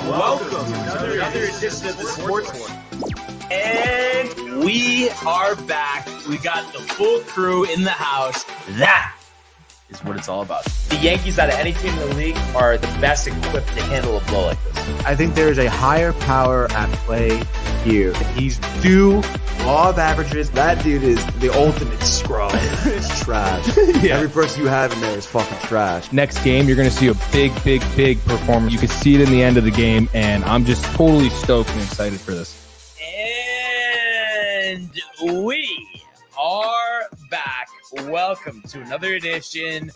Welcome to another edition of the Sports One. And we are back. We got the full crew in the house. That is what it's all about. The Yankees, out of any team in the league, are the best equipped to handle a blow like this. I think there is a higher power at play here. He's due law of averages. That dude is the ultimate scrub. It's trash. Yeah. Every person you have in there is fucking trash. Next game, you're going to see a big performance. You can see it in the end of the game, and I'm just totally stoked and excited for this. And we are back. Welcome to another edition of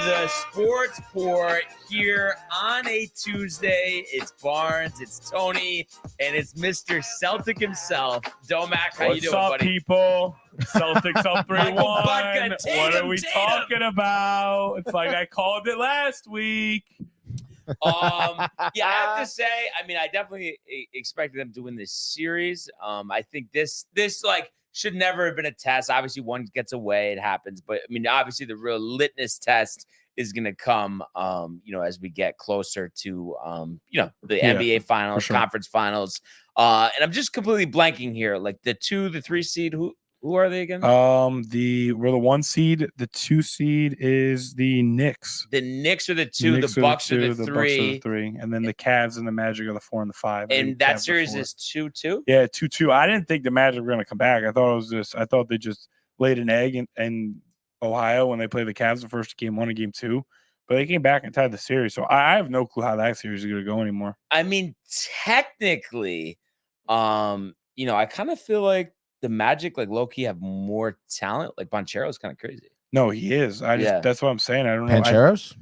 the Sports Report here on a Tuesday. It's Barnes, it's Tony, and it's Mr. Celtic himself. Domac, how you doing, buddy? What's up, people? Celtics up 3-1. What are we talking about? It's like I called it last week. I have to say, I mean, I definitely expected them to win this series. I think this should never have been a test. Obviously, one gets away, it happens. But I mean, obviously, the real litmus test is going to come, as we get closer to, the NBA finals, sure. conference finals. And I'm just completely blanking here. Like the 2, the 3 seed, who are they again? We're the 1 seed. The 2 seed is the Knicks. The Knicks are the 2. The Bucks are the 3. The Bucks are the 3. And then the Cavs and the Magic are the 4 and the 5. And that series is 2-2? Yeah, 2-2. I didn't think the Magic were going to come back. I thought they just laid an egg in Ohio when they played the Cavs the first game 1 and game 2. But they came back and tied the series. So I have no clue how that series is going to go anymore. I mean, technically, I kind of feel like the Magic, like low-key, have more talent. Like Banchero's kind of crazy. No, he is. That's what I'm saying. I don't know. Pancheros?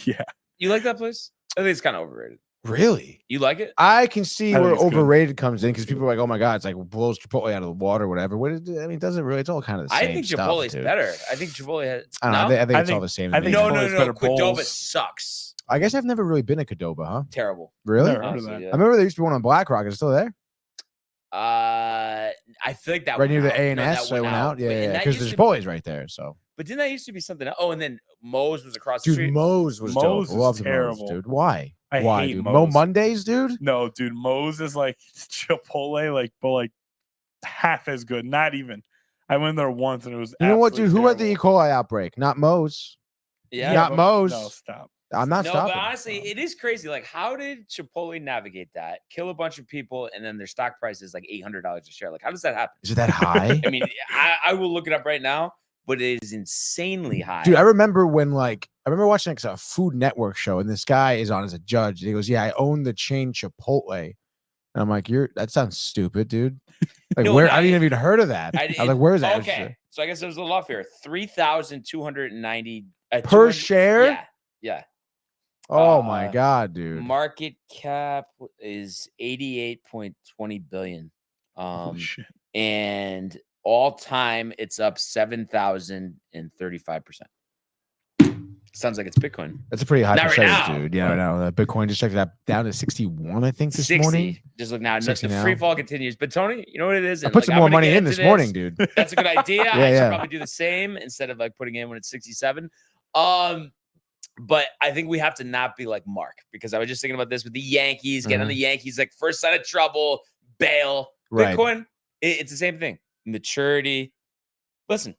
Yeah. You like that place? I think it's kind of overrated. Really? You like it? I can see I think where it's good. overrated comes in because people are like, oh my God, it's like blows Chipotle out of the water or whatever. It doesn't really, it's all kind of the same I think stuff, Chipotle's dude. better. I think Chipotle has. I don't know. I think it's all the same. to me. No. Chipotle's better Qdoba bowls. sucks. I guess I've never really been a Qdoba, huh? Terrible. Really? Never heard of Honestly, that. yeah. I remember there used to be one on Black Rock. Is it still there? I feel like that Right went near the out. A and No, S, that so it went out. But- Yeah, and that because the used to be- Chipotle's right there. So, But didn't that used to be something else? Oh, and then Moe's was across the dude, street. Moe's was Moe's dope. is Love the terrible. Moe's, dude. Why? I Why, hate dude? Moe's. Mo Mondays, dude. No, dude, Moe's is like Chipotle, but half as good. Not even. I went there once and it was. You know what, dude? absolutely Who had the E. terrible. coli outbreak? Not Moe's. Yeah. Not Moe's. No, stop. I'm not No, stopping. but honestly, it is crazy. Like, how did Chipotle navigate that? Kill a bunch of people, and then their stock price is like $800 a share. Like, how does that happen? Is it that high? I mean, I will look it up right now, but it is insanely high. Dude, I remember watching like a Food Network show, and this guy is on as a judge. He goes, "Yeah, I own the chain Chipotle," and I'm like, "That sounds stupid, dude." Like, No, where? no, I didn't even heard of that. I was like, "Where is that?" Okay, so I guess it was a little off here. 3,290 Per share? Yeah. Oh my God, dude! Market cap is 88.20 billion. Holy shit. And all time it's up 7,035%. Sounds like it's Bitcoin. That's a pretty high Not right percentage, now, dude. Yeah, I know. Bitcoin just checked it out down to 61, I think, this 60. morning. Just look now. 60 The now. free fall continues. But Tony, you know what it is? I And, put some I'm more gonna money get in into this morning, dude. That's a good idea. I should yeah. probably do the same instead of like putting in when it's 67. But I think we have to not be like Mark, because I was just thinking about this with the Yankees, getting on the Yankees, like first sign of trouble, bail. Right. Bitcoin, it's the same thing. Maturity. Listen,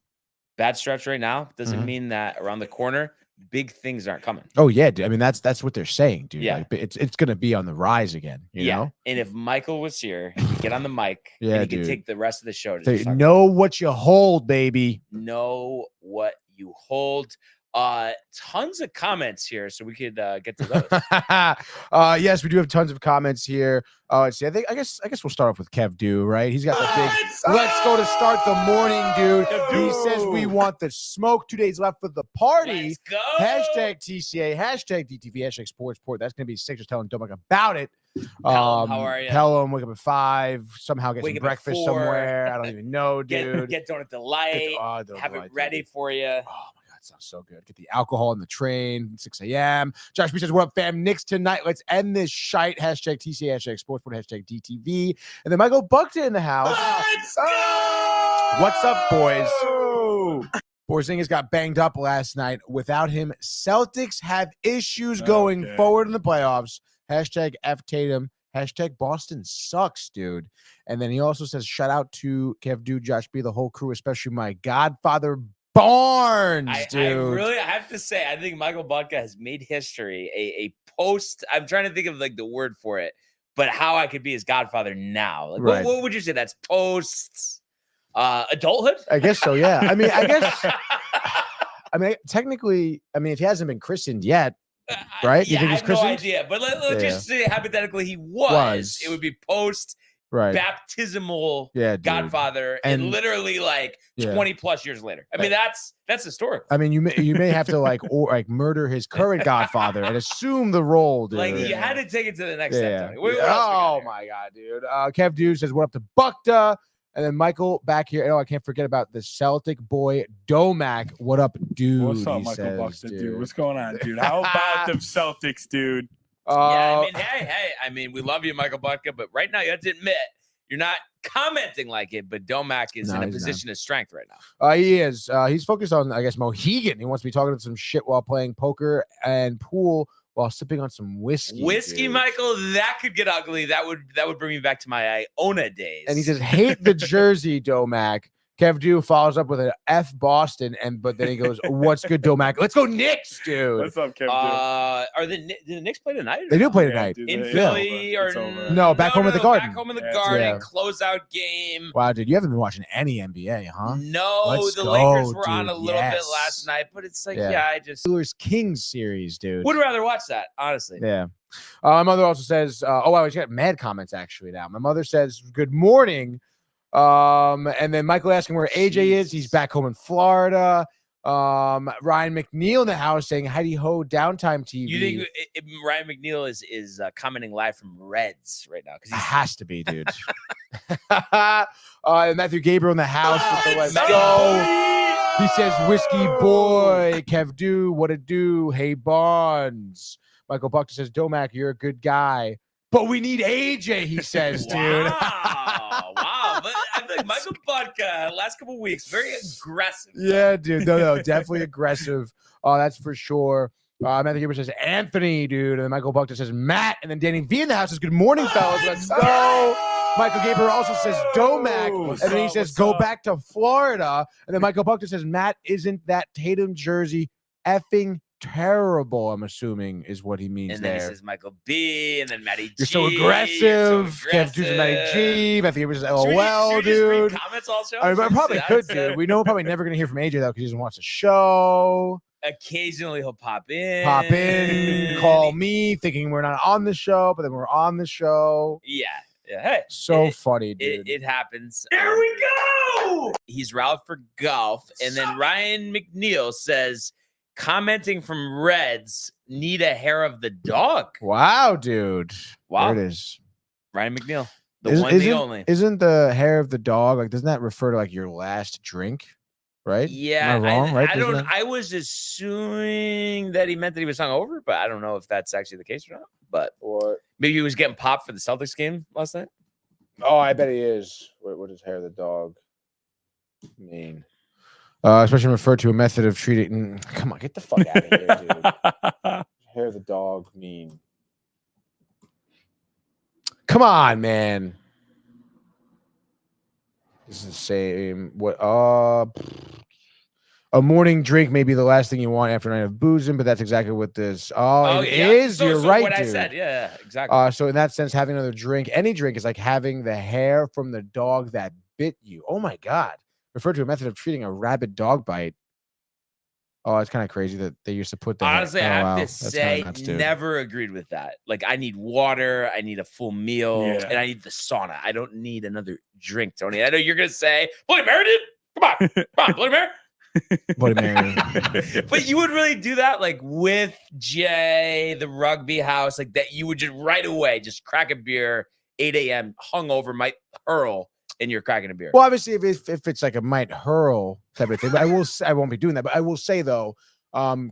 bad stretch right now doesn't mean that around the corner, big things aren't coming. Oh yeah, dude. I mean, that's what they're saying, dude. Yeah. Like, it's gonna be on the rise again. You know? And if Michael was here, he could get on the mic Yeah, and he could dude. take the rest of the show to So just talk know what you hold, baby. know what you hold. Tons of comments here, so we could get to those. Yes, we do have tons of comments here. Let's see. I guess we'll start off with Kev Do, right? He's got the big let's go to start the morning, dude. He says we want the smoke. 2 days left for the party. Let's go. Hashtag TCA, hashtag DTV, hashtag Sportsport. That's gonna be Sixers telling Dominik about it. Pelham, how are you? Pelham, wake up at 5. Somehow get Wake some up at breakfast 4. somewhere. I don't even know, dude. Get Donut Delight. Have it ready for you. Oh my God, sounds so good. Get the alcohol in the train, 6 a.m. Josh B says, what up, fam? Knicks tonight. Let's end this shite. Hashtag TCA, hashtag Sportsport, hashtag DTV. And then Michael Buckton in the house. Let's go! What's up, boys? Porzingis got banged up last night. Without him, Celtics have issues going forward in the playoffs. Hashtag F Tatum. Hashtag Boston sucks, dude. And then he also says, shout out to Kev Dude, Josh B, the whole crew, especially my godfather Barnes, dude. I have to say, I think Michael Budka has made history. A post, I'm trying to think of like the word for it, but how I could be his godfather now. Like, Right. what would you say? That's post adulthood? I guess so, yeah. I mean, technically, if he hasn't been christened yet, right? Yeah, you think I he's have no christened? idea. But let's just say hypothetically he was. It would be post right baptismal dude. godfather and literally like 20 plus years later. I mean, that's historical. I mean, you may have to like murder his current godfather and assume the role, dude. Like you had to take it to the next step, Tony. Oh my god, dude. Kev Dude says, what up to Bukta? And then Michael back here. Oh, I can't forget about the Celtic boy Domac. What up, dude? What's up, he Michael says, Buxton, dude? What's going on, dude? How about them Celtics, dude? Yeah, I mean, hey, I mean, we love you, Michael Butka, but right now you have to admit you're not commenting like it. But Domac is in a position of strength right now. He is. He's focused on, I guess, Mohegan. He wants to be talking some shit while playing poker and pool while sipping on some whiskey. Dude. Michael, that could get ugly. That would bring me back to my Iona days. And he says, hate the jersey, Domac. Kev Dew follows up with an F Boston, but then he goes, "What's good, Domac? Let's go Knicks, dude." What's up, Kev Dew? Did the Knicks play tonight? They do play tonight in Philly, or no? Back home at the Garden. Back home in the Garden. Closeout game. Wow, dude, you haven't been watching any NBA, huh? No, the Lakers were on a little bit last night, but it's like, I just Steelers Kings series, dude. Would rather watch that, honestly. Yeah. My mother also says, "Oh wow, we got mad comments actually now." My mother says, "Good morning." And then Michael asking where AJ is. He's back home in Florida. Ryan McNeil in the house saying, "Heidi ho, downtime TV." You think Ryan McNeil is commenting live from Reds right now? Because it has to be, dude. And Matthew Gabriel in the house with the let's go. He says, "Whiskey boy, Kev do what it do. Hey Bonds." Michael Buckner says, "Domac, you're a good guy, but we need AJ." He says, dude. Wow. But I think Michael Butka, last couple of weeks, very aggressive. Yeah, dude. No, definitely aggressive. That's for sure. Matthew Gabriel says, "Anthony, dude." And then Michael Buckner says, "Matt." And then Danny V in the house says, "Good morning, fellas. Let's go." Michael Gabriel also says, "Domac." And then he says, "Go back to Florida." And then Michael Buckner says, "Matt, isn't that Tatum jersey effing terrible?" I'm assuming is what he means and then there. He says Michael B, and then Matty G. You're so aggressive. Kev Deuce and Matty G. Matthew Gabriel says, "LOL, dude." Comments all show. I probably could, dude. We know we're probably never going to hear from AJ, though, because he doesn't watch the show. Occasionally he'll pop in, call me, thinking we're not on the show, but then we're on the show. Yeah. Hey, so funny, dude. It happens. There we go. He's routed for golf, and then Ryan McNeil says, commenting from Reds, need a hair of the dog. Wow, dude. Wow. There it is. Ryan McNeil, the one, the only. Isn't the hair of the dog like? Doesn't that refer to like your last drink? Right? Yeah, am I wrong? Right? I was assuming that he meant that he was hungover, but I don't know if that's actually the case or not. But maybe he was getting popped for the Celtics game last night. Oh, I bet he is. What does hair of the dog mean? Especially referred to a method of treating. Come on, get the fuck out of here, dude. Hair of the dog mean. Come on, man. This is the same. What? A morning drink may be the last thing you want after a night of boozing, but that's exactly what this. It is. So, You're right, what dude. I said, yeah, exactly. So in that sense, having another drink, any drink, is like having the hair from the dog that bit you. Oh my god! Referred to a method of treating a rabid dog bite. Oh, it's kind of crazy that they used to put that. Honestly, I have to say, never agreed with that. Like, I need water, I need a full meal, and I need the sauna. I don't need another drink, Tony. I know you're gonna say, Bloody Mary, dude. Come on, Bloody Mary. Bloody Mary. But you would really do that, like with Jay, the rugby house, like that. You would just right away just crack a beer, 8 a.m. hungover, might hurl. And you're cracking a beer. Well, obviously, if it's like a might hurl type of thing, but I won't be doing that. But I will say though,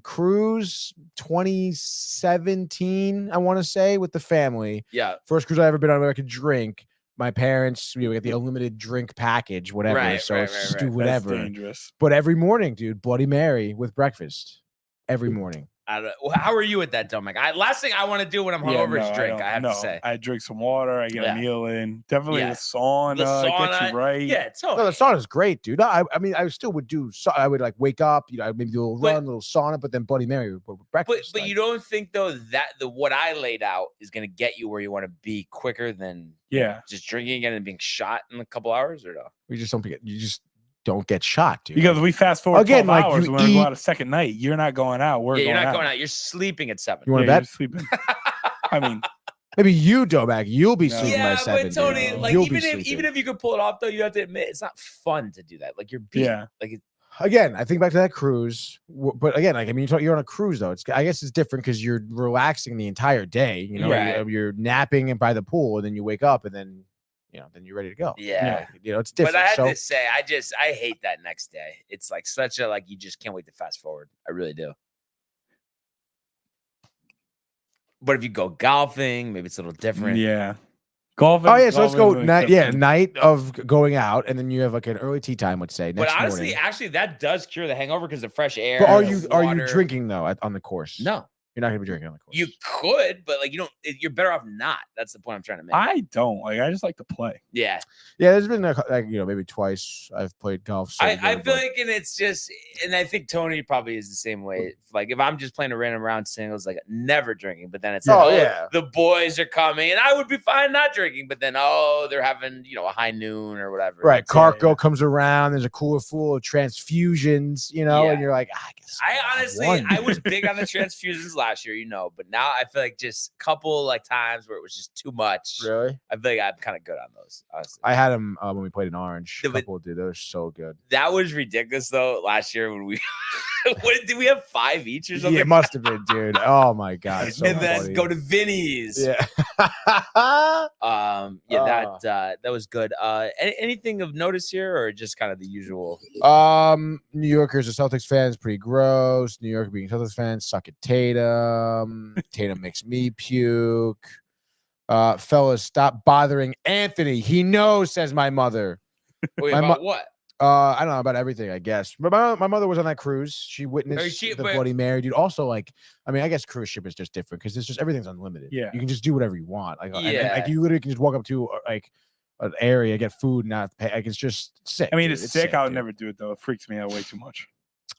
cruise 2017, I want to say, with the family. Yeah, first cruise I ever been on where I could drink. my parents, we get the unlimited drink package, whatever. Right, so right, it's right, just right. do That's whatever. dangerous. But every morning, dude, Bloody Mary with breakfast. Every morning. I don't, how are you with that, though, Mike? Last thing I want to do when I'm hungover is drink. I have to say. I drink some water. I get Yeah. a meal in. Definitely Yeah. the sauna. The sauna, Gets you right. Yeah, No, totally. the sauna is great, dude. I mean, I still would do. I would like wake up, I'd maybe do a little run, a little sauna, but then Bloody Mary with breakfast. But you don't think though that what I laid out is going to get you where you want to be quicker than just drinking again and being shot in a couple hours, or no? You just don't get shot, dude. Because we fast forward again, 12 like hours. you We're going to go eat- out a second night. You're not going out. We're You're going not out. going out. You're sleeping at 7. You want to Yeah, bet? you're sleeping. I mean, Maybe you, Doback. You'll be No. sleeping by Yeah, 7. but Tony, dude. like You'll even be if sleeping. you could pull it off, though, you have to admit it's not fun to do that. Like you're beat. Yeah. Like Again, I think back to that cruise, but again, like I mean, you're on a cruise though. I guess it's different because you're relaxing the entire day. Right. You're napping by the pool, and then you wake up, and then then you're ready to go. Yeah. It's different. But I had so, to say, I hate that next day. It's like such a you just can't wait to fast forward. I really do. But if you go golfing, maybe it's a little different. yeah. Golfing. oh yeah, so let's go. golfing is different. Night of going out, and then you have like an early tea time. Let's say But next honestly, morning. actually, that does cure the hangover because of fresh air. But are the you water. drinking though on the course? No, you're not gonna be drinking on the course. you could, but like you don't. You're better off not. That's the point I'm trying to make. I don't. I just like to play. Yeah, Yeah, there's been maybe twice I've played golf. I sober, feel but- like, and it's just, and I think Tony probably is the same way. Like if I'm just playing a random round singles, like never drinking, but then it's the boys are coming, and I would be fine not drinking, but then they're having a high noon or whatever. right. It's, Carco comes around. There's a cooler full of transfusions, Yeah. and you're like, I guess. I honestly, won. I was big on the transfusions last year, but now I feel like just a couple times where it was just too much. Really? I feel like I'm kind of good on those, honestly. I had them when we played in Orange. Yeah, but- Dude, they're so good. That was ridiculous though. Last year when we, did we have 5 each or something? Yeah, it must have been, dude. Oh my god. So and then funny. go to Vinny's. Yeah. That was good. Anything of notice here, or just kind of the usual? New Yorkers are Celtics fans, pretty gross. New York being Celtics fans, suck at Tatum. Tatum makes me puke. Fellas, stop bothering Anthony. He knows, says my mother. Wait, My about what? I don't know about everything, I guess. But my mother was on that cruise. She witnessed the Bloody Mary, dude. Also, I guess cruise ship is just different because it's just everything's unlimited. Yeah. You can just do whatever you want. And Yeah. you literally can just walk up to an area, get food, not pay. Like it's just sick. I mean, dude. it's sick. I would dude. never do it though. It freaks me out way too much.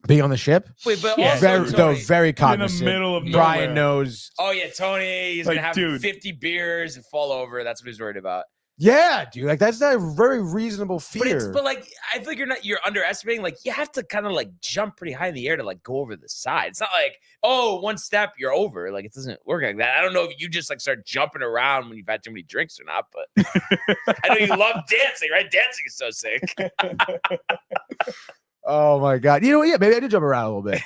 Being on the ship. Wait, but Yeah. also Very In cognizant. the middle of Brian nowhere. knows. Oh yeah, Tony. He's Like, gonna have dude. 50 beers and fall over. That's what he's worried about. Yeah, dude. Like that's not a very reasonable fear. But I feel like you're underestimating. Like you have to kind of jump pretty high in the air to go over the side. It's not like, one step you're over. Like it doesn't work like that. I don't know if you just start jumping around when you've had too many drinks or not, but I know you love dancing, right? Dancing is so sick. Oh my god. Yeah, maybe I did jump around a little bit.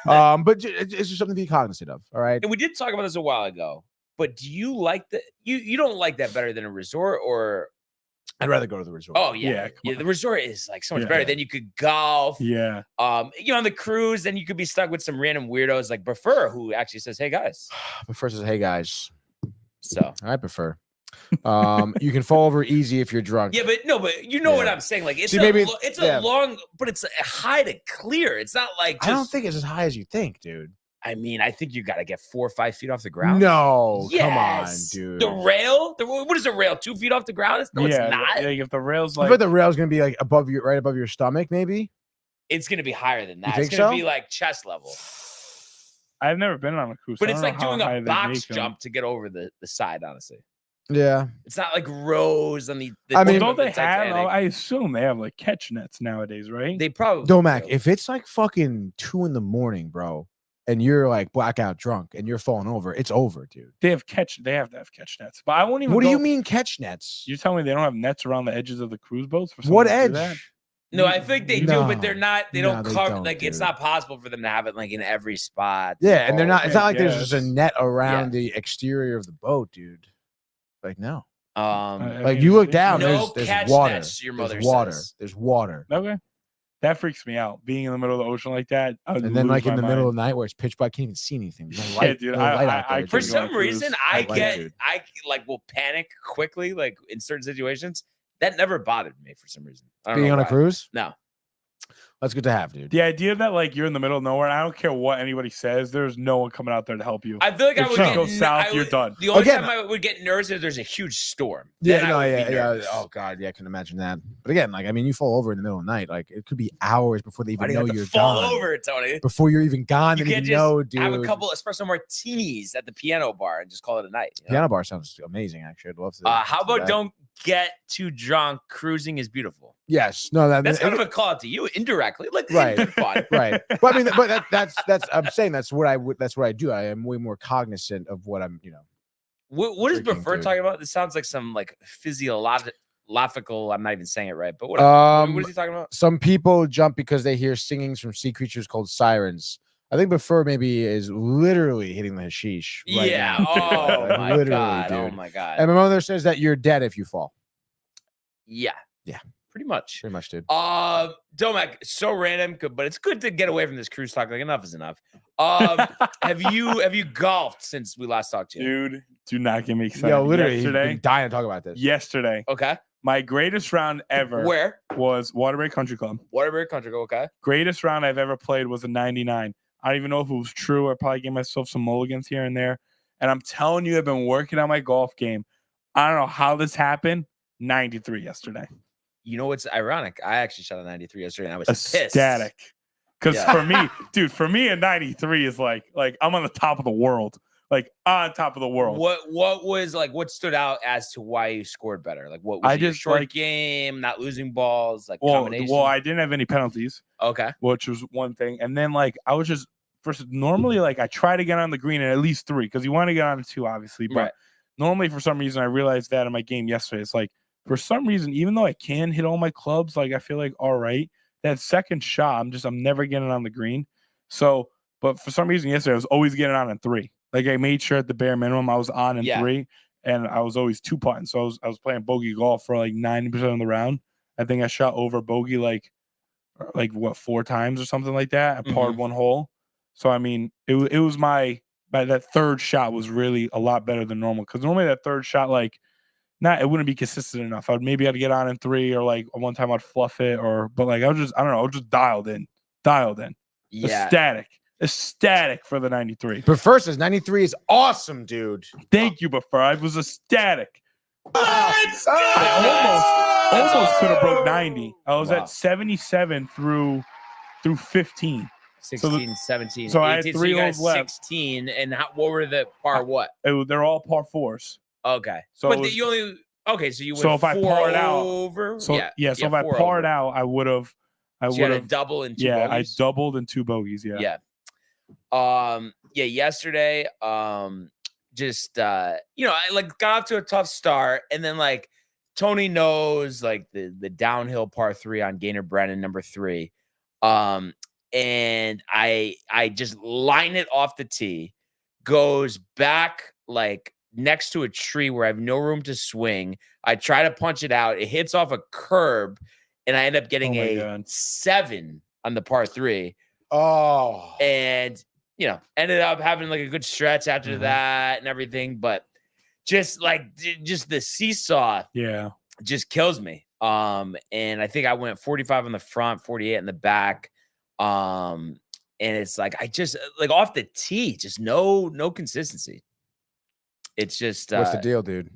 But it's just something to be cognizant of. All right. And we did talk about this a while ago. But do you like that? You don't like that better than a resort, or? I'd rather go to the resort. Oh yeah, Yeah, the resort is so much Yeah. better. Then you could golf. Yeah. On the cruise, then you could be stuck with some random weirdos like Prefer, who actually says, "Hey guys." But first is hey guys. So I prefer. You can fall over easy if you're drunk. yeah, but you know what Yeah. I'm saying. Like it's See, a maybe- it's yeah. a long, but it's a high to clear. It's not like I don't think it's as high as you think, dude. I mean, I think you got to get 4 or 5 feet off the ground. No, Yes. come on, dude. The rail. What is a rail? 2 feet off the ground? No, yeah. it's not. Like if the rails I like bet the rail's gonna be right above your stomach, maybe. It's gonna be higher than that. think It's gonna so? be like chest level. I've never been on a cruise. But so I it's don't like know how doing high a they box make them. jump to get over the side. Honestly, Yeah. it's not like rows on the. I mean, tip Don't of the they have? Titanic. I assume they have catch nets nowadays, right? They probably Domac, do. if it's fucking 2 a.m, bro, and you're blackout drunk and you're falling over, it's over, dude. They have They have to have catch nets. But I won't even. What do go- you mean catch nets? You're telling me they don't have nets around the edges of the cruise boats? For What someone to do edge? that? No, I think they do, but they're not. They No, don't they cover. don't, It's dude. not possible for them to have it in every spot. Yeah, and they're not. It's I not like there's just a guess. net around the exterior of the boat, dude. No. Um, I Like mean, you look they- down, No there's catch water. nets, your mother there's water. says. There's water. Okay. That freaks me out. Being in the middle of the ocean like that. And then like in the middle of the night where it's pitch black, I can't even see anything. There's no light, dude, no light out I there. For couldn't go on some a cruise. reason, I dude. like will panic quickly, like in certain situations. That never bothered me for some reason. I don't Being know on a why. cruise? No. That's good to have, dude. The idea that like you're in the middle of nowhere, and I don't care what anybody says, there's no one coming out there to help you. I feel like I If would shit get goes south, you're done. The only Again, time I would get nervous is there's a huge storm. Yeah, Then I no, would be yeah. nervous. Oh god, yeah, I can imagine that. But again, like I mean, you fall over in the middle of the night. Like it could be hours before they Why even do you know have to you're fall gone. over, Tony? Before you're even gone, You they can't even just know, dude. have a couple espresso martinis at the piano bar and just call it a night. You know? Piano bar sounds amazing. Actually, I'd love to. How do about that. don't get too drunk? Cruising is beautiful. Yes, no, That's kind of a call out to you indirectly. Like Right. it's been fun. right. But I mean, but that's I'm saying that's what I would. That's what I do. I am way more cognizant of what I'm. What is Drinking, Prefer dude. talking about? This sounds like some like physiological. I'm not even saying it right, but whatever. What is he talking about? Some people jump because they hear singings from sea creatures called sirens. I think Prefer maybe is literally hitting the hashish. Right Yeah. now. Oh Like, my literally, god. Oh dude. my god. And my mother says that you're dead if you fall. Yeah. Yeah. Pretty much. Pretty much, dude. Domac, so random, but it's good to get away from this cruise talk. Like enough is enough. Have you golfed since we last talked to you? Dude, do not get me excited. Yo, literally, he's yesterday, been dying to talk about this. yesterday, Okay. my greatest round ever Where? was Waterbury Country Club. Waterbury Country. Okay. Greatest round I've ever played was a 99. I don't even know if it was true. I probably gave myself some mulligans here and there. And I'm telling you, I've been working on my golf game. I don't know how this happened. 93 yesterday. You know what's ironic? I actually shot a 93 yesterday, and I was pissed. Ecstatic. Because Yeah. for me, a 93 is like I'm on the top of the world. Like on top of the world. What was like? What stood out as to why you scored better? Like what was I your just, short like- game, not losing balls, like Well, combination? I didn't have any penalties, Okay. which was one thing. And then like I was just normally like I try to get on the green at least 3 because you want to get on 2, obviously. But Right. normally for some reason I realized that in my game yesterday. It's like for some reason, even though I can hit all my clubs, like I feel like all right, that second shot, I'm never getting on the green. So, but for some reason yesterday I was always getting on in 3. Like I made sure at the bare minimum I was on in 3, and I was always 2-putting. So I was playing bogey golf for like 90% of the round. I think I shot over bogey like what 4 times or something like that. I parred 1 hole. So I mean, it was that third shot was really a lot better than normal because normally that third shot it wouldn't be consistent enough. I'd get on in 3 or like one time I'd fluff it but like I don't know, I was just dialed in. Yeah. Ecstatic for the 93. Prefer says 93 is awesome, dude. Thank you, Buffer. I was ecstatic. Let's go! I almost could have broke 90. I was Wow. at 77 through 15. 16, 17, so I 18. had So 3 you got holes left. 16. And what were the par what? They're all par 4s. Okay. So but it was- you only so you went So if I 4 par it out- over. So yeah. so if I 4 parred over. out, I would have. So you had a double and 2 Yeah, bogeys? I doubled and 2 bogeys. Yeah. Yesterday, just I like got off to a tough start, and then like Tony knows like the downhill par 3 on Gaynor Brennan number 3. And I just line it off the tee, goes back like next to a tree where I have no room to swing. I try to punch it out, it hits off a curb, and I end up getting Oh my a God. 7 on the par 3. Oh. And ended up having like a good stretch after that and everything, but just the seesaw Yeah. just kills me. And I think I went 45 on the front, 48 in the back. And it's like I just like off the tee, just no consistency. It's just What's the deal, dude?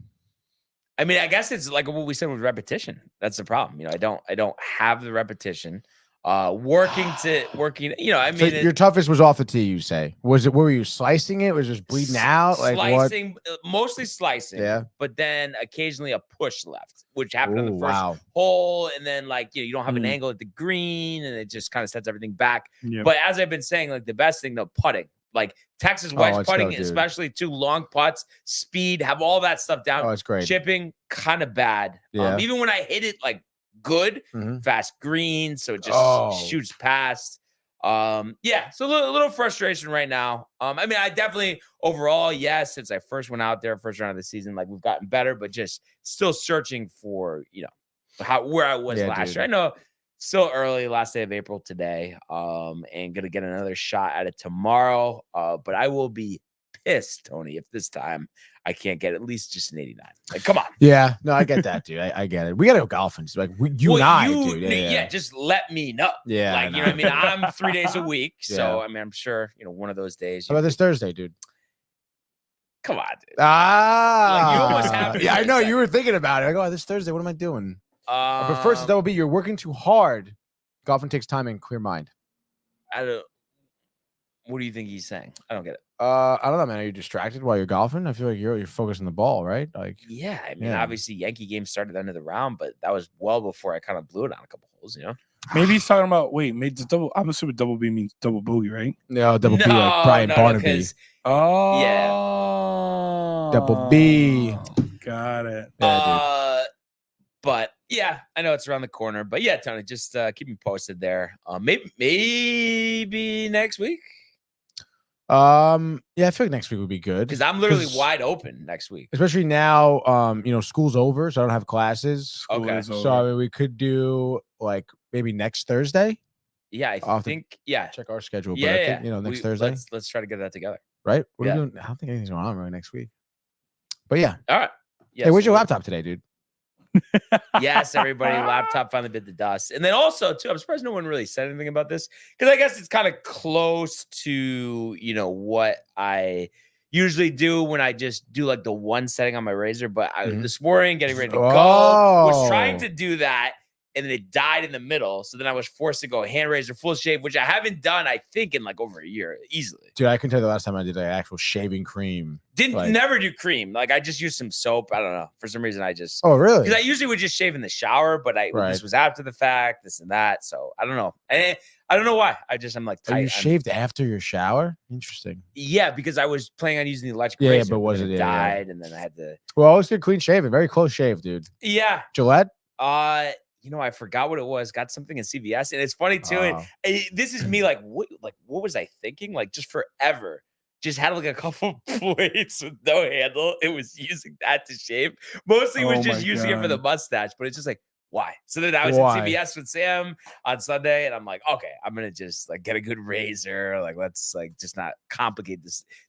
I mean, I guess it's like what we said with repetition. That's the problem. I don't have the repetition. Working. I mean, So your toughest was off the tee, you say? Were you slicing it? Was it just bleeding out? Like what? slicing, mostly slicing. Yeah. But then occasionally a push left, which happened on the Ooh, first wow. hole, and then you don't have an Mm. angle at the green, and it just kind of sets everything back. Yeah. But as I've been saying, like the best thing, though, putting, like Texas Oh, wedge let's putting, go, dude. especially 2 long putts, speed, have all that stuff down. Oh, it's great. Chipping kind of bad. Yeah. Even when I hit it like good, Mhm. fast green, so it just Oh. shoots past. So a little frustration right now. I mean, I definitely overall, yes, since I first went out there, first round of the season, like we've gotten better, but just still searching for where I was Yeah, last dude. year. I know Still early, last day of April today. And gonna get another shot at it tomorrow. But I will be pissed, Tony, if this time I can't get at least just an 89. Like, come on. Yeah, no, I get that, dude. I get it. We gotta go golfing. Like you and I, dude. Yeah, just let me know. Yeah, like, I you know what I mean? I'm 3 days a week. Yeah. So I mean, I'm sure, one of those days. How about this Thursday, dude? Come on, dude. Ah, you almost have to Yeah, I do know. that. You were thinking about it. I go, oh, this Thursday, what am I doing? But first, it's Um, double B. You're working too hard. Golfing takes time and clear mind. I don't. What do you think he's saying? I don't get it. I don't know, man. Are you distracted while you're golfing? I feel like you're focused on the ball, right? Like, Yeah, I mean, Yeah. obviously, Yankee game started at the end of the round, but that was well before I kind of blew it on a couple holes. Maybe he's talking about double. I'm assuming double B means double boogie, right? no, double B, like Brian Barnaby. 'cause- Oh, Double B. Got it. Yeah, But yeah, I know it's around the corner. But yeah, Tony, just keep me posted there. Maybe next week, Yeah, I feel like next week would be good because I'm literally wide open next week. especially now. School's over, so I don't have classes. School Okay. is So I over. mean, we could do like maybe next Thursday. Yeah, I'll I have to think. Yeah, Check our schedule, yeah, but I yeah. think next Thursday, Let's try to get that together. right? What are yeah. we doing? I don't think anything's going on really next week. But yeah, All right. Yeah, hey, where's so- your laptop today, dude? Yes, everybody, laptop finally bit the dust. And then also, too, I'm surprised no one really said anything about this, because I guess it's kind of close to, what I usually do when I just do like the one setting on my razor. But Mhm. this morning, getting ready to go, was trying Oh. to do that. And then it died in the middle. So then I was forced to go hand razor full shave, which I haven't done, I think, in like over a year easily. Dude, I can tell you the last time I did like actual shaving cream. Like- Never do cream. Like I just used some soap. I don't know. For some reason, I just. Oh, really? Because I usually would just shave in the shower, but Right. this was after the fact, this and that. So I don't know. And I don't know why. I'm like Oh, tight. you shaved after your shower? Interesting. Yeah, because I was planning on using the electric Yeah, razor, but was then it- yeah, yeah. died, and then I had to. Well, always get clean shaven. Very close shave, dude. Yeah. Gillette? I forgot what it was. Got something in CVS, and it's funny too. Oh. And this is me, like, what was I thinking? Like, just forever. Just had like a couple plates with no handle. It was using that to shave. Mostly was Oh just my using it for the God. mustache, but it's just like, why? So then I was Why? at CVS with Sam on Sunday, and I'm like, okay, I'm gonna just like get a good razor. Like, let's like just not complicate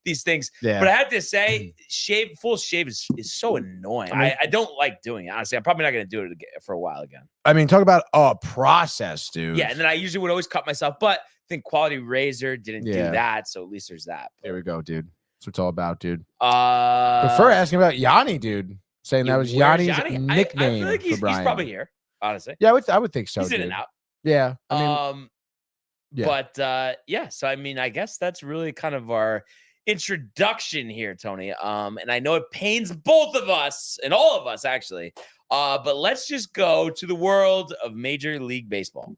these things. Yeah. But I have to say, full shave is so annoying. I mean- I don't like doing it. Honestly, I'm probably not gonna do it again for a while again. I mean, talk about a process, dude. Yeah, and then I usually would always cut myself, but I think Quality Razor didn't Yeah. do that, so at least there's that. There we go, dude. That's what it's all about, dude. But Prefer asking about Yanni, dude. Saying that was where's Yanni's Yanni? nickname I feel like for he's Brian. probably here, honestly. Yeah, I would think so. He's in dude. and out. Yeah. I mean, yeah. But yeah, so I mean, I guess that's really kind of our introduction here, Tony. And I know it pains both of us and all of us actually. But let's just go to the world of Major League Baseball.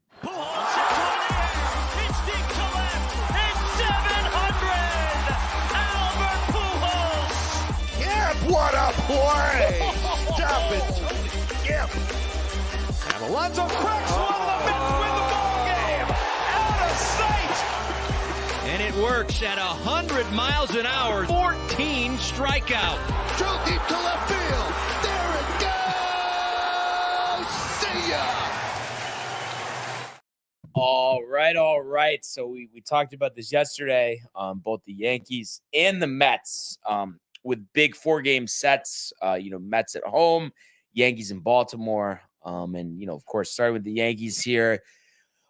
What a play! Stop it, Skip! And Alonso cracks one. The Mets win the ball game. Out of sight. And it works at 100 miles an hour. 14 strikeout. Drove deep to left field. There it goes. See ya. All right. So we talked about this yesterday. Both the Yankees and the Mets. With big 4-game sets, Mets at home, Yankees in Baltimore. And, of course, starting with the Yankees here.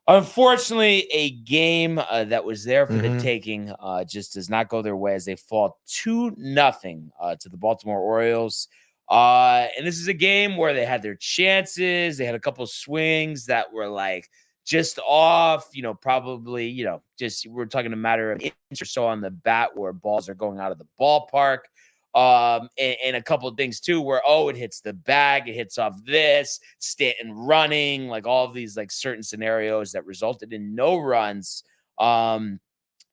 Unfortunately, a game that was there for the taking just does not go their way as they fall 2-0 to the Baltimore Orioles. And this is a game where they had their chances. They had a couple swings that were like just off, probably, just we're talking a matter of inches or so on the bat where balls are going out of the ballpark. And a couple of things too, where, it hits the bag, it hits off this, Stanton running, like all of these like certain scenarios that resulted in no runs. And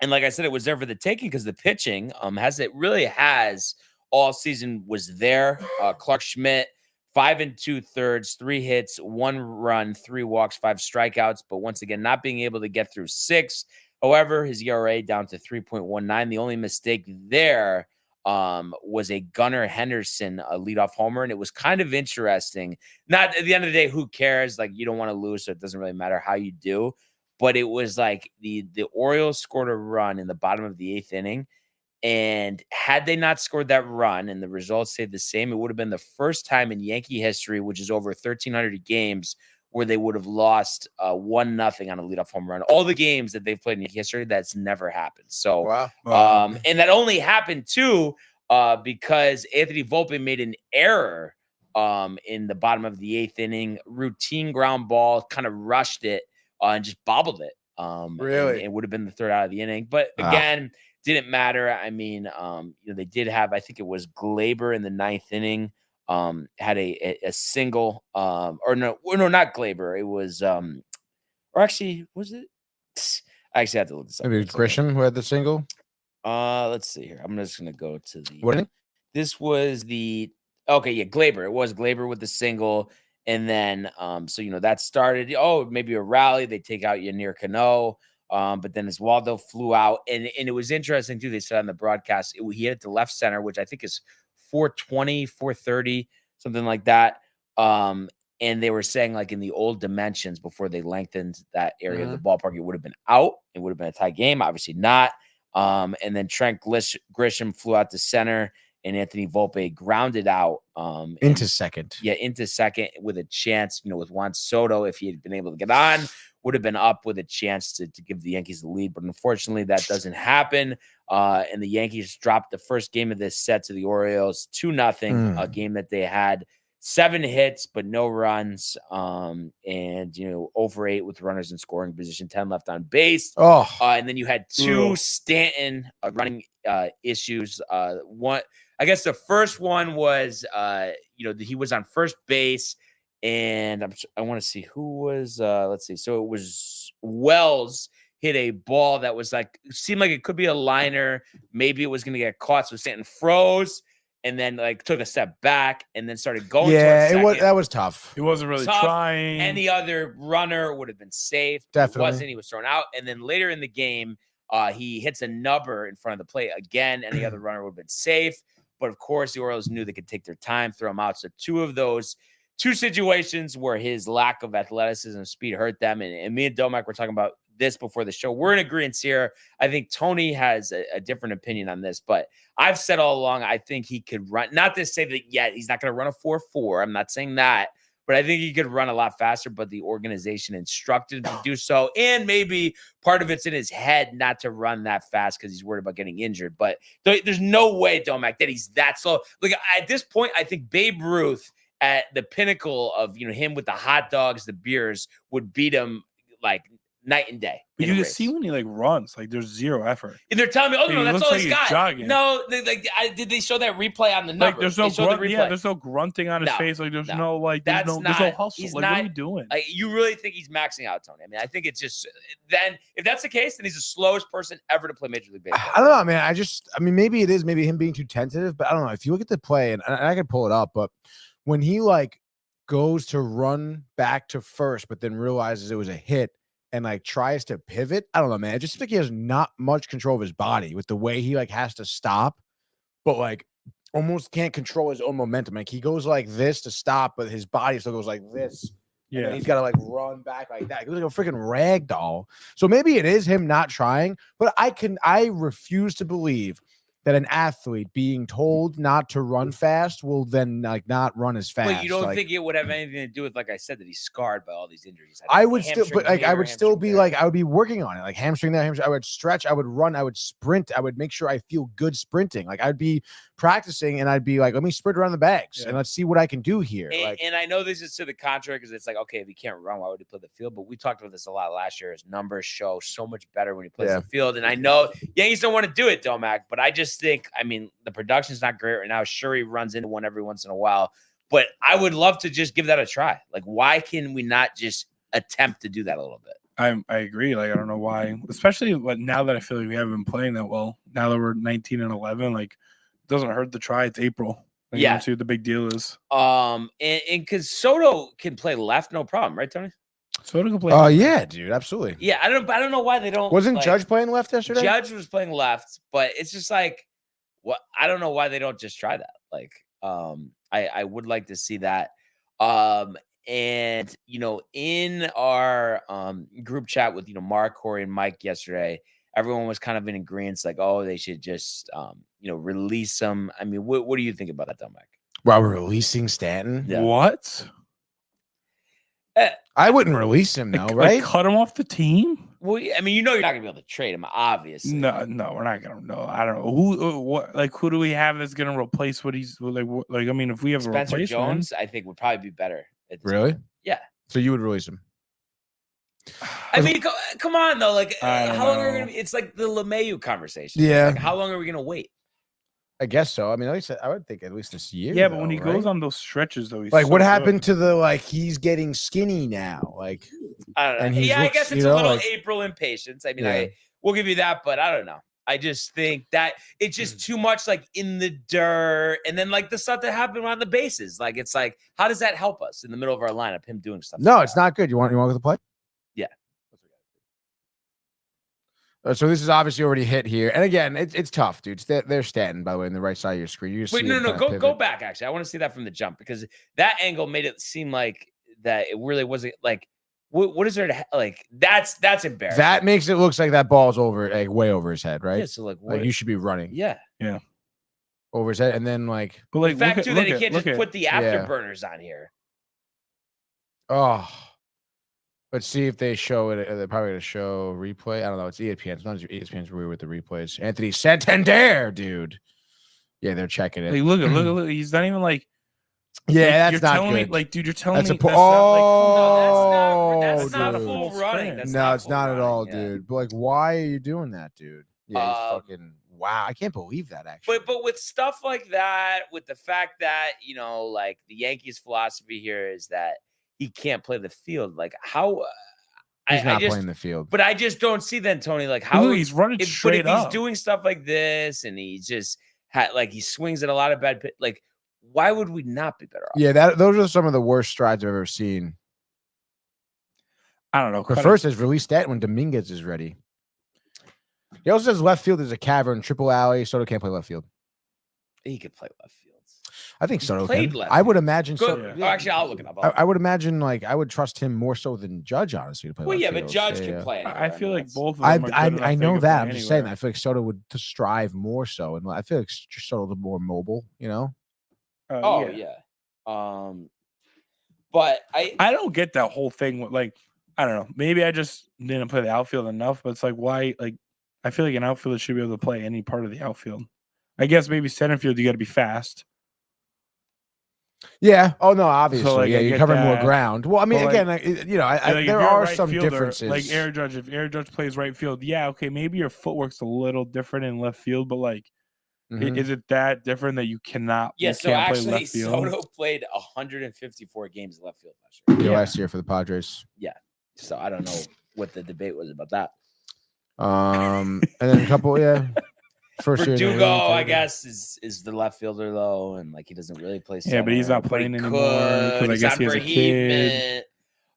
like I said, it was there for the taking because the pitching has all season was there. Clark Schmidt, 5 2/3, 3 hits, 1 run, 3 walks, 5 strikeouts, but once again, not being able to get through 6. However, his ERA down to 3.19. The only mistake there was a Gunnar Henderson leadoff homer, and it was kind of interesting. Not at the end of the day, who cares? Like, you don't want to lose, so it doesn't really matter how you do. But it was like the Orioles scored a run in the bottom of the 8th inning, and had they not scored that run and the results stayed the same, it would have been the first time in Yankee history, which is over 1,300 games, where they would have lost 1-0 on a leadoff home run. All the games that they've played in Yankee history, that's never happened. So, Wow. and that only happened too because Anthony Volpe made an error in the bottom of the 8th inning, routine ground ball, kind of rushed it and just bobbled it. Really? And it would have been the 3rd out of the inning. But again, didn't matter. I mean, they did have, I think it was Glaber in the 9th inning, had a single, or no, not Glaber. It was, or actually, was it? I actually had to look this up. Maybe it was Grisham who had the single. Let's see here. I'm just gonna go to the. What inning? This was the Glaber. It was Glaber with the single, and then so that started. Oh, maybe a rally. They take out Yanir Cano. But then as Waldo flew out, and it was interesting too. They said on the broadcast he hit it to left center, which I think is 420, 430, something like that. And they were saying, like, in the old dimensions before they lengthened that area of the ballpark, it would have been out. It would have been a tie game. Obviously not. And then Trent Grisham flew out to center, and Anthony Volpe grounded out Into second. Yeah, into second with a chance, with Juan Soto, if he had been able to get on, would have been up with a chance to give the Yankees the lead. But unfortunately, that doesn't happen. And the Yankees dropped the first game of this set to the Orioles 2-0, a game that they had 7 hits, but no runs. And, 0 for 8 with runners in scoring position, 10 left on base. And then you had 2 Stanton running issues. One, I guess the first one was, he was on first base, and I want to see who was, let's see. So it was Wells hit a ball that was seemed like it could be a liner. Maybe it was going to get caught. So Stanton froze and then took a step back and then started going. Yeah, that was tough. He wasn't really trying. Any other runner would have been safe. Definitely. It wasn't. He was thrown out. And then later in the game, he hits a nubber in front of the plate again. Any other runner would have been safe. But of course, the Orioles knew they could take their time, throw him out. So 2 of those 2 situations where his lack of athleticism and speed hurt them. And me and Domac were talking about this before the show. We're in agreement here. I think Tony has a different opinion on this, but I've said all along, I think he could run. Not to say that yet he's not going to run a 4.4. I'm not saying that, but I think he could run a lot faster, but the organization instructed him to do so. And maybe part of it's in his head not to run that fast because he's worried about getting injured. But there's no way, Domac, that he's that slow. Look, at this point, I think Babe Ruth at the pinnacle of, him with the hot dogs, the beers, would beat him night and day. But you can see when he runs, there's zero effort. And they're telling me, oh, no, that's all he's got. Jogging. No, did they show that replay on the number? There's no grunt, there's no grunting on his face. There's no hustle. What are we doing? You really think he's maxing out, Tony? I mean, I think it's just then if that's the case, then he's the slowest person ever to play Major League Baseball. I don't know, man. Maybe it is maybe him being too tentative, but I don't know. If you look at the play, and I could pull it up, but when he goes to run back to first, but then realizes it was a hit and tries to pivot, I don't know, man. It just seems like he has not much control of his body with the way he has to stop, but almost can't control his own momentum. He goes like this to stop, but his body still goes like this. Yeah, and he's got to run back like that. He was like a freaking rag doll. So maybe it is him not trying, but I refuse to believe that an athlete being told not to run fast will then not run as fast. But you don't think it would have anything to do with, like I said, that he's scarred by all these injuries? I would still, but I would still be I would be working on it, hamstring there, hamstring. I would stretch, I would run, I would sprint, I would make sure I feel good sprinting. I'd be practicing and I'd be let me sprint around the bags and let's see what I can do here. And I know this is to the contrary because it's okay, if he can't run, why would he play the field? But we talked about this a lot last year. His numbers show so much better when he plays the field. And I know Yankees don't want to do it, Domac, but I just think, the production's not great right now. Sure, he runs into one every once in a while, but I would love to just give that a try. Why can we not just attempt to do that a little bit? I agree. I don't know why, especially now that I feel like we haven't been playing that well. Now that we're 19-11, it doesn't hurt to try. It's April. See what the big deal is. And because Soto can play left, no problem, right, Tony? Soto can play. Oh yeah, dude, absolutely. Yeah, I don't know why they don't. Wasn't Judge playing left yesterday? Judge was playing left, but it's just what I don't know why they don't just try that. Like, I would like to see that. And in our group chat with Mark, Corey, and Mike yesterday, everyone was kind of in agreement, like, oh, they should just release him. I mean, what do you think about that, though, Mike? While we're releasing Stanton, Yeah. What? I wouldn't release him though, right? Cut him off the team? Well, I mean, you're not gonna be able to trade him, obviously. No, we're not gonna. No, I don't know who do we have that's gonna replace what he's like. I mean, if we have Spencer a replacement, Jones, I think would probably be better. Really? Point. Yeah. So you would release him? I mean, come on though. Like, how long are we know. gonna be? It's like the LeMahieu conversation. Yeah. Like, how long are we gonna wait? I guess so. I mean, at least I would think at least this year. yeah, but though, when he right? goes on those stretches, though, he's like, so what good. happened to the he's getting skinny now? Like, I don't know. And he Yeah, I looks, guess it's you a know, little like- April impatience. I mean, Yeah. we'll give you that, but I don't know. I just think that it's just too much like in the dirt, and then like the stuff that happened on the bases. Like, it's like, how does that help us in the middle of our lineup? Him doing stuff. no, like it's that? not good. You want to go to the play? Yeah. So this is obviously already hit here, and again, it's tough, dude. They're Stanton, by the way, in the right side of your screen. You just Wait, see no, him no, kinda go pivot. back. Actually, I want to see that from the jump because that angle made it seem like that it really wasn't like. What is there to like? That's embarrassing. That makes it looks like that ball's over, like way over his head, right? Yeah, so like, what? Like you should be running Yeah. over his head, and then like, But like, The fact look too at, that look he at, can't look just at, put the afterburners on here. oh. Let's see if they show it. They're probably going to show replay. I don't know. It's ESPN. Sometimes ESPN's weird with the replays. Anthony Santander, dude. Yeah, they're checking it. like, look. He's not even like. Yeah, like, that's you're not telling good. me, like, dude, you're telling That's me a po- that's not like. Oh, No, that's not dude. full running. That's no, it's full not at running, all, yeah. dude. But like, why are you doing that, dude? Yeah, he's fucking wow. I can't believe that actually. But with stuff like that, with the fact that like the Yankees' philosophy here is that he can't play the field. Like how he's not I just, playing the field. but I just don't see then Tony like how Look, he's running but straight if up. he's doing stuff like this and he just like he swings at a lot of bad like why would we not be better off? Yeah, those are some of the worst strides I've ever seen. I don't know. But first, is release that when Dominguez is ready. He also says left field is a cavern, triple alley. Soto can't play left field. He could play left field. I think He's Soto played can. left I would field. imagine Good. so. Oh, actually, I'll look it up. I would imagine I would trust him more so than Judge, honestly, to play. Well, left yeah, field. but Judge Yeah, can yeah. play. I feel like both of I them are good enough they know can that. play I'm just saying that. anywhere. I feel like Soto would to strive more so, and I feel like Soto's more mobile. Oh yeah. But I don't get that whole thing with like I don't know. Maybe I just didn't play the outfield enough, but it's like why like I feel like an outfielder should be able to play any part of the outfield. I guess maybe center field you got to be fast. Yeah. Oh no, obviously. like, yeah, I you're get covering more that. ground. Well, I mean, But, again, like, there Like, if you're a are right some fielder, differences. Like Aaron Judge, if Aaron Judge plays right field, yeah, okay, maybe your footwork's a little different in left field, but like, Mhm. is it that different that you cannot? yeah, you so can't play actually left field? Soto played 154 games left field last year. Yeah, last year for the Padres. So I don't know what the debate was about that. And then a couple, first year. Verdugo, I guess, is the left fielder though, and like he doesn't really play. Yeah, but he's center, not playing he anymore could. because I He's guess on he has a kid.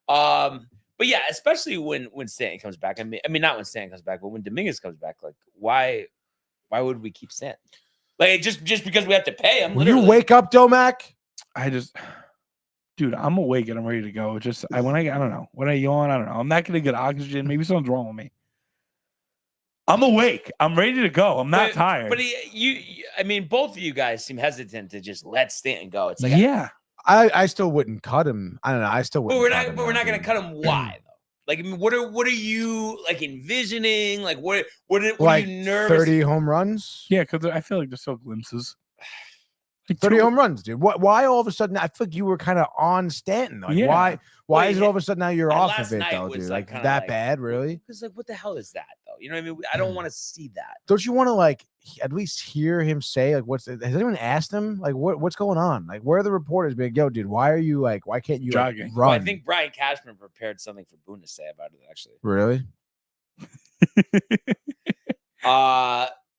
bereavement. But yeah, especially when Stanton comes back. I mean, not when Stanton comes back, but when Dominguez comes back, like why would we keep Stanton? Like just because we have to pay him. Will you literally. wake up, Domac? Dude, I'm awake and I'm ready to go. It's just I don't know. When I yawn, I don't know. I'm not gonna get oxygen. Maybe something's wrong with me. I'm awake. I'm ready to go. I'm not tired. But I mean, both of you guys seem hesitant to just let Stanton go. It's like, yeah. I still wouldn't cut him. I don't know. I still but wouldn't. we're not going to cut him. Why though? Like, I mean, what are you like envisioning? Like, what are you nervous? 30 home runs? Yeah, because I feel like there's still glimpses. Like 30 home runs, dude. Why all of a sudden? I feel like you were kind of on Stanton. Like, Yeah. why Well, is it all of a sudden now you're and off last of it night though, was, dude? like, Like kinda that like- bad, really? Because like, what the hell is that though? You know what I mean? I don't want to see that. Don't you want to like at least hear him say like has anyone asked him like what's going on? Like where are the reporters being, yo, dude, why can't you like, Jogging. run? Well, I think Brian Cashman prepared something for Boone to say about it actually. Really?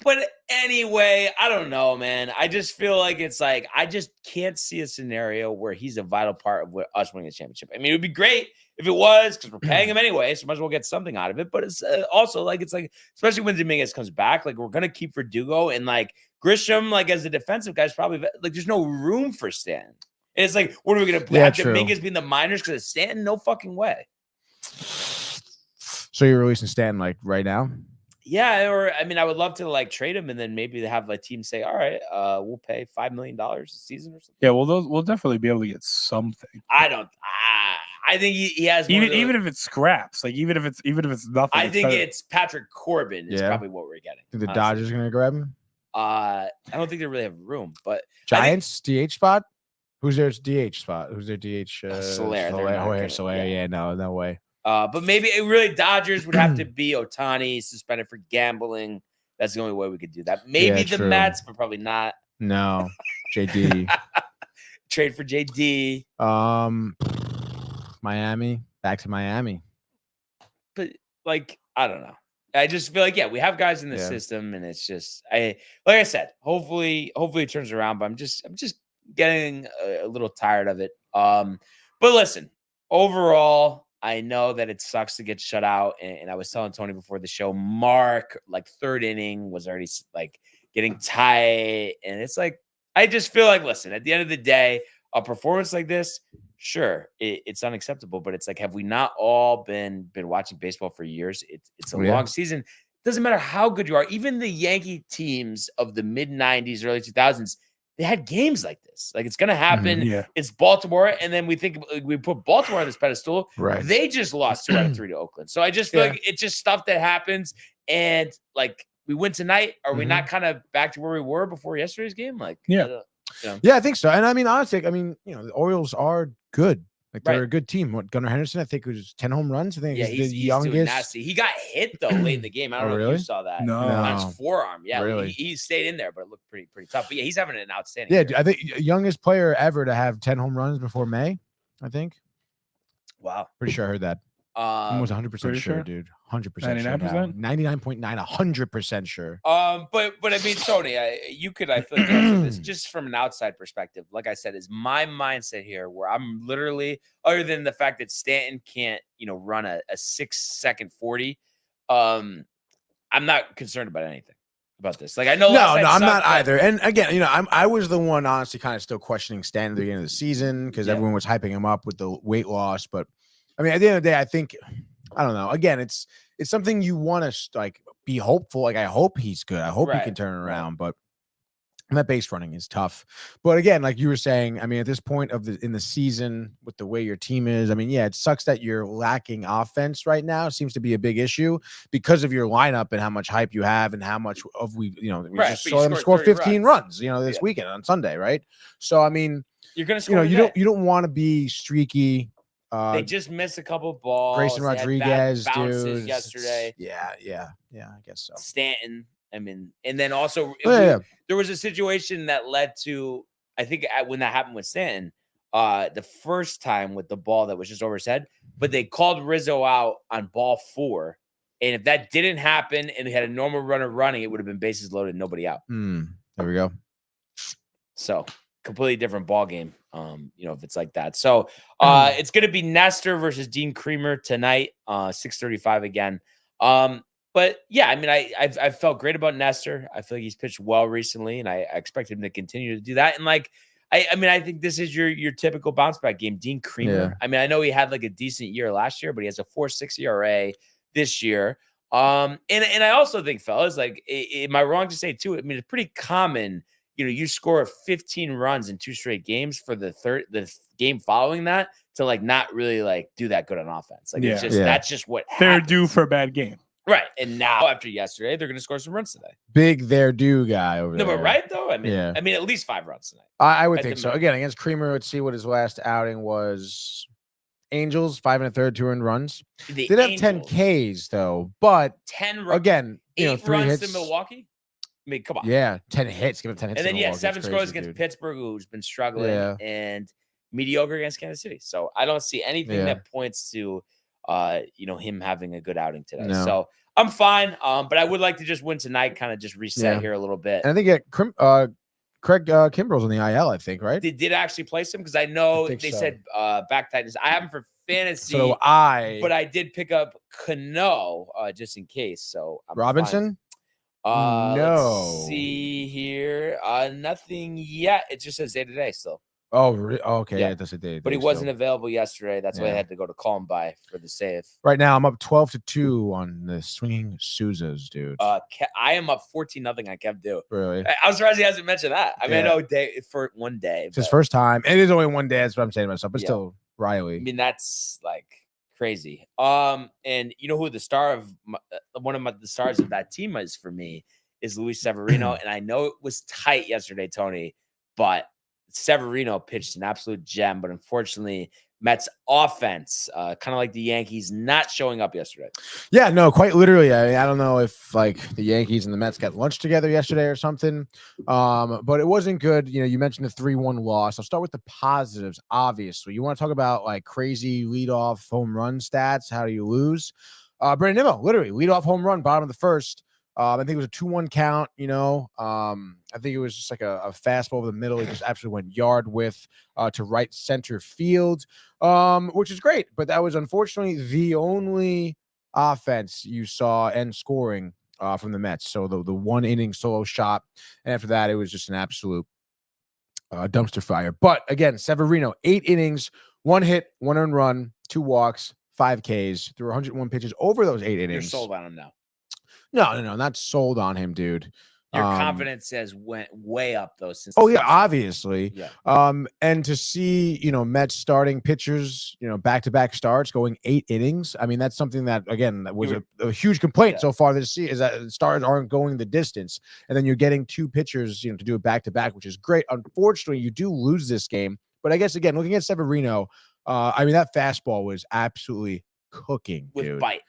But anyway, I don't know, man. I just feel like it's like I just can't see a scenario where he's a vital part of us winning the championship. I mean, it would be great if it was, because we're paying him anyway, so might as well get something out of it. But it's also like, it's like, especially when Dominguez comes back, like we're going to keep Verdugo and like Grisham, like as a defensive guy, is probably like there's no room for Stanton. And it's like, what are we going to have Dominguez be in the minors because of Stanton? No fucking way. So you're releasing Stanton like right now? Yeah, or I mean, I would love to like trade him and then maybe have a team say, all right, we'll pay $5 million a season or something. Yeah, well, we'll definitely be able to get something. I think he has even if it's scraps, like even if it's nothing. I think it's Patrick Corbin is probably what we're getting. Think the Dodgers are gonna grab him? I don't think they really have room, but Giants DH spot. Who's their DH spot? Who's their DH? Soler. Yeah, no way. But maybe it really Dodgers would have to be Ohtani suspended for gambling. That's the only way we could do that. Maybe the Mets, but probably not. No, JD. Trade for JD. Miami. Back to Miami. But like, I don't know. I just feel like we have guys in the system, and it's just like I said, hopefully it turns around. But I'm just getting a little tired of it. But listen, overall, I know that it sucks to get shut out. And I was telling Tony before the show, Mark, like third inning was already like getting tight. And it's like, I just feel like, listen, at the end of the day, a performance like this, sure, it's unacceptable. But it's like, have we not all been watching baseball for years? It's a long season. It doesn't matter how good you are. Even the Yankee teams of the mid 90s, early 2000s, they had games like this. Like, it's going to happen. It's Baltimore. And then we put Baltimore on this pedestal. Right. They just lost 2 out of 3 to Oakland. So I just feel like it's just stuff that happens. And like, we win tonight. Are we not kind of back to where we were before yesterday's game? Like, yeah, I think so. And I mean, honestly, the Orioles are good. Like, they're a good team. What, Gunnar Henderson, I think it was 10 home runs. I think he's the youngest. Doing nasty. He got hit though late in the game. I don't know if you saw that. No. On his forearm. Yeah, really. He stayed in there, but it looked pretty tough. But yeah, he's having an outstanding year. year. I think youngest player ever to have 10 home runs before May. I think. Wow. Pretty sure I heard that. I was 100% sure, dude. 100%. 99%? 99.9, 100% sure. But I mean, Tony, you could, I feel like, answer this just from an outside perspective. Like I said, is my mindset here where I'm literally, other than the fact that Stanton can't, run a 6-second 40, I'm not concerned about anything about this. Like, I know. No, I'm not either. And again, I was the one honestly kind of still questioning Stanton at the beginning of the season because everyone was hyping him up with the weight loss, but I mean, at the end of the day, I think, I don't know. Again, it's something you want to like be hopeful. Like, I hope he's good. I hope he can turn it around. But that base running is tough. But again, like you were saying, I mean, at this point in the season, with the way your team is, I mean, it sucks that you're lacking offense right now. It seems to be a big issue because of your lineup and how much hype you have and how much of we just saw them score 15 runs, this weekend on Sunday, right? So I mean, you're gonna score. You don't want to be streaky. They just missed a couple balls. Grayson Rodriguez, dude, yesterday. Yeah, I guess so. Stanton. I mean, and then also there was a situation that led to, I think when that happened with Stanton, the first time with the ball that was just over his head, but they called Rizzo out on ball 4. And if that didn't happen and they had a normal runner running, it would have been bases loaded, nobody out. There we go. So completely different ball game. If it's like that. So it's going to be Nestor versus Dean Creamer tonight, 6:35 again. But yeah, I mean, I've felt great about Nestor. I feel like he's pitched well recently, and I expect him to continue to do that. And like, I think this is your typical bounce back game. Dean Creamer. Yeah. I mean, I know he had like a decent year last year, but he has a 4.6 ERA this year. And I also think, fellas, like, am I wrong to say too? I mean, it's pretty common. You score 15 runs in 2 straight games for the game following that to like not really like do that good on offense. Like that's just what happens. They're due for a bad game. Right. And now after yesterday, they're going to score some runs today. Big they're due guy over there. No, but right though? I mean, at least 5 runs tonight. I would think so. Again, against Creamer, let's see what his last outing was. Angels, 5 1/3, 2 earned runs. Did have 10 Ks though, but 10 runs. Again, 8 3 runs hits to Milwaukee. I mean, come on. Yeah, 10 hits. Give him 10 hits. And then 7 scores against Pittsburgh, who's been struggling, and mediocre against Kansas City. So I don't see anything that points to him having a good outing today. No. So I'm fine. But I would like to just win tonight, kind of just reset here a little bit. And I think Craig Kimbrell's on the IL, I think, right? They did actually place him because I know they said back tightness. I have him for fantasy. So I. But I did pick up Cano just in case. So I'm Robinson? Fine. No. Let's see here. Nothing yet. It just says day to day still. Oh, okay. Yeah. Yeah, that's a day. But he wasn't available yesterday. That's why I Yeah. had to go to call him by for the save. Right now, I'm up 12-2 on the swinging Souzas, dude. I am up 14-0 on Kev Do. Really? I'm surprised he hasn't mentioned that. I mean, Yeah. I know for one day. It's his first time. It is only one day. That's what I'm saying to myself. But Yeah. still, Riley. I mean, that's like crazy. And you know who the star of the stars of that team is for me is Luis Severino. And I know it was tight yesterday, Tony, but Severino pitched an absolute gem. But unfortunately, Mets offense, kind of like the Yankees, not showing up yesterday. Yeah, no, quite literally. I mean, I don't know if like the Yankees and the Mets got lunch together yesterday or something, but it wasn't good. You know, you mentioned the 3-1 loss. I'll start with the positives. Obviously, you want to talk about like crazy leadoff home run stats. How do you lose? Brandon Nimmo, literally leadoff home run, bottom of the first. I think it was a 2-1 count, you know. I think it was just like a fastball over the middle. He just absolutely went yard width to right center field, which is great. But that was unfortunately the only offense you saw and scoring from the Mets. So the 1 inning solo shot. And after that, it was just an absolute dumpster fire. But again, Severino, 8 innings, 1 hit, 1 earned run, 2 walks, 5 Ks, threw 101 pitches over those 8 innings. You're sold on him now. No, not sold on him, dude. Your confidence has went way up though since. Oh yeah, obviously. Yeah. And to see, you know, Mets starting pitchers, you know, back-to-back starts going 8 innings. I mean, that's something that again that was a huge complaint so far this season is that stars aren't going the distance, and then you're getting 2 pitchers, you know, to do it back-to-back, which is great. Unfortunately, you do lose this game, but I guess again, looking at Severino, I mean that fastball was absolutely cooking, with dude. bite.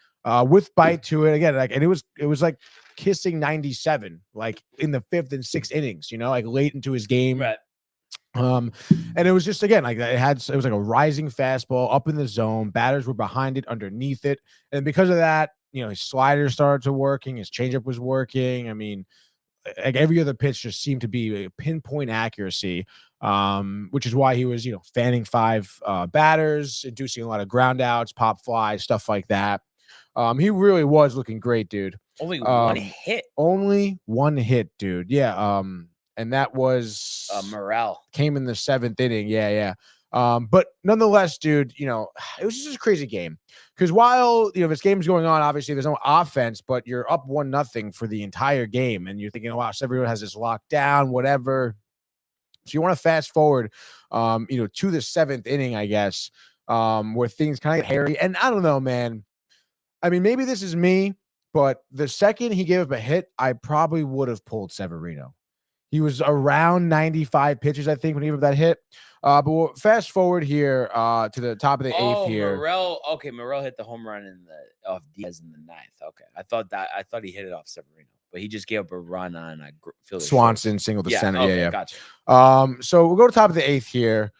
With bite to it again, like, and it was like kissing 97, like in the 5th and 6th innings, you know, like late into his game. Right. And it was just again like it was like a rising fastball up in the zone. Batters were behind it, underneath it, and because of that, you know, his slider started to working, his changeup was working. I mean, like every other pitch just seemed to be a pinpoint accuracy, which is why he was, you know, fanning 5 batters, inducing a lot of ground outs, pop flies, stuff like that. He really was looking great, dude. Only 1 hit. Only 1 hit, dude. Yeah. And that was Morel. Came in the 7th inning. Yeah. But nonetheless, dude, you know, it was just a crazy game. Because while, you know, this game's going on, obviously there's no offense, but you're up 1-0 for the entire game. And you're thinking, oh, wow, everyone has this locked down, whatever. So you want to fast forward, you know, to the 7th inning, I guess, where things kind of get hairy. And I don't know, man. I mean, maybe this is me, but the second he gave up a hit, I probably would have pulled Severino. He was around 95 pitches, I think, when he gave up that hit. But we'll fast forward here to the top of the 8th here. Morel hit the home run off Diaz in the 9th. Okay, I thought he hit it off Severino, but he just gave up a run on Swanson single to center. Okay, yeah. Gotcha. So we'll go to top of the 8th here.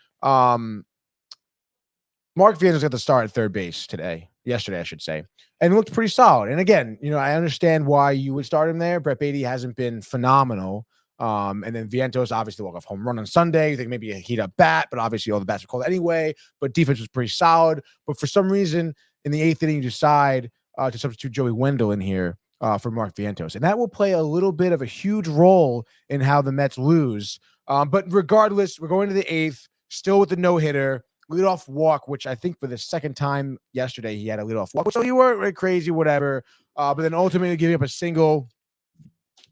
Mark Vienna's got the start at third base yesterday, I should say, and looked pretty solid. And again, you know, I understand why you would start him there. Brett Beatty hasn't been phenomenal. And then Vientos obviously walk off home run on Sunday. You think maybe a heat up bat, but obviously all the bats were called anyway. But defense was pretty solid. But for some reason, in the 8th inning, you decide to substitute Joey Wendell in here for Mark Vientos, and that will play a little bit of a huge role in how the Mets lose. But regardless, we're going to the 8th, still with the no-hitter. Leadoff walk, which I think for the second time yesterday, he had a leadoff walk. So you weren't really crazy, whatever. But then ultimately giving up a single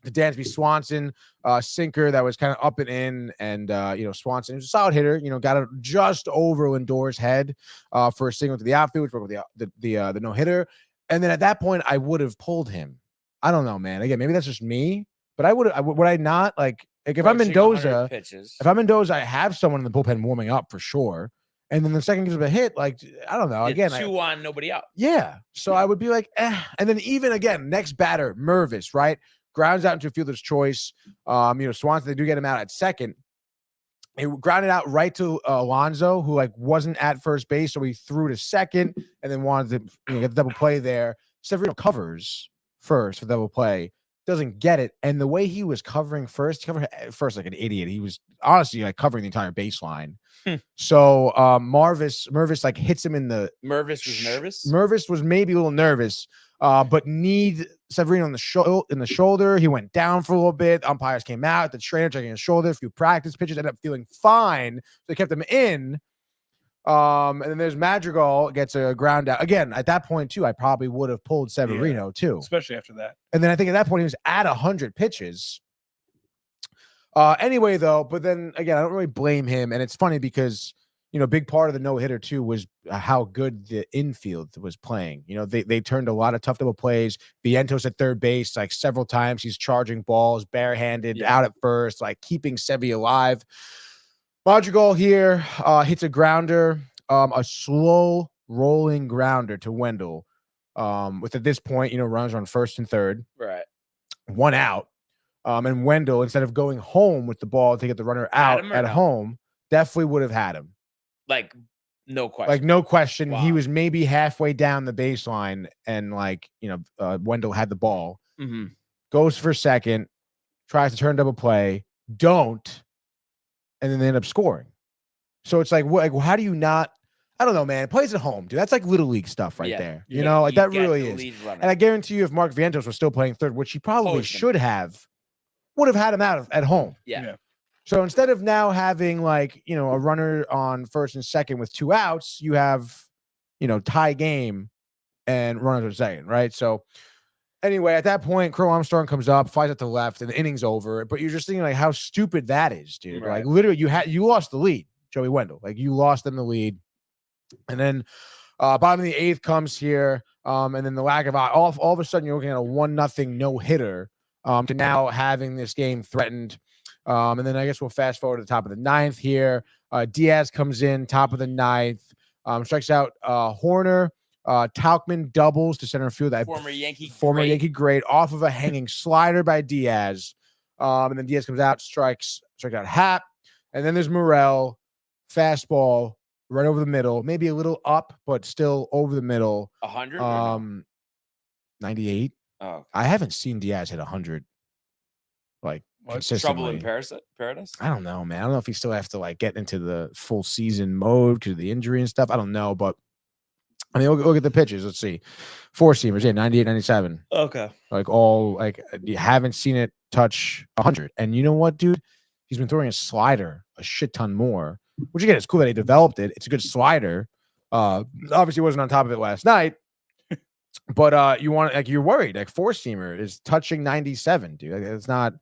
to Dansby Swanson, sinker that was kind of up and in. And, you know, Swanson was a solid hitter, you know, got it just over Lindor's head for a single to the outfield, which broke the no-hitter. And then at that point, I would have pulled him. I don't know, man. Again, maybe that's just me, but would I not? Like if I'm Mendoza, I have someone in the bullpen warming up for sure. And then the second gives up a hit, like, I don't know. Again, 2 on, nobody out. Yeah. So I would be like, eh. And then even again, next batter, Mervis, right? Grounds out into a fielder's choice. You know, Swanson, they do get him out at second. He grounded out right to Alonso, who like wasn't at first base, so he threw to second and then wanted to get the double play there. Severino covers first for double play. doesn't get it. And the way he was covering first like an idiot. He was honestly like covering the entire baseline. So Mervis like hits him in the Mervis was nervous. Mervis was maybe a little nervous, but kneed Severino in the shoulder. He went down for a little bit. Umpires came out. The trainer checking his shoulder. A few practice pitches, ended up feeling fine. So they kept him in. And then there's Madrigal gets a ground out. Again, at that point, too, I probably would have pulled Severino, too. Especially after that. And then I think at that point, he was at 100 pitches. Anyway, though, but then, again, I don't really blame him. And it's funny because, a big part of the no-hitter, too, was how good the infield was playing. They turned a lot of tough double plays. Vientos at third base, like, several times. He's charging balls, barehanded, out at first, like, keeping Sevy alive. Madrigal here hits a grounder, a slow rolling grounder to Wendell. With at this point, runners on first and third. Right. 1 out. And Wendell, instead of going home with the ball to get the runner out at home, definitely would have had him. Like, no question. Like, no question. Wow. He was maybe halfway down the baseline and, Wendell had the ball. Mm-hmm. Goes for second, tries to turn double play, don't. And then they end up scoring. So it's like, how do you not? I don't know, man. It plays at home, dude. That's like little league stuff right there. That really is. And I guarantee you, if Mark Vientos was still playing third, which he probably should have, would have had him out at home. Yeah. So instead of now having a runner on first and second with 2 outs, you have, tie game and runners on second, right? So anyway, at that point, Crow Armstrong comes up, flies at the left, and the inning's over. But you're just thinking how stupid that is, dude. Right. Like literally, you lost the lead, Joey Wendell. Like you lost them the lead, and then bottom of the 8th comes here, and then the lack of all of a sudden you're looking at a 1-0 no hitter to now having this game threatened. And then I guess we'll fast forward to the top of the 9th here. Diaz comes in, top of the 9th, strikes out Horner. Tauchman doubles to center field. Former Yankee great off of a hanging slider by Diaz. And then Diaz comes out, strikes out Happ. And then there's Morel, fastball right over the middle, maybe a little up, but still over the middle. 100? 98. Oh, I haven't seen Diaz hit 100. Consistently. Trouble in Paradise? I don't know, man. I don't know if he still has to get into the full season mode because of the injury and stuff. I don't know, but I mean, look at the pitches. Let's see. 4-seamers, 98, 97. Okay. You haven't seen it touch 100. And you know what, dude? He's been throwing a slider a shit ton more, which again, it's cool that he developed it. It's a good slider. Obviously wasn't on top of it last night, but you're worried. 4-seamer is touching 97, dude. It's not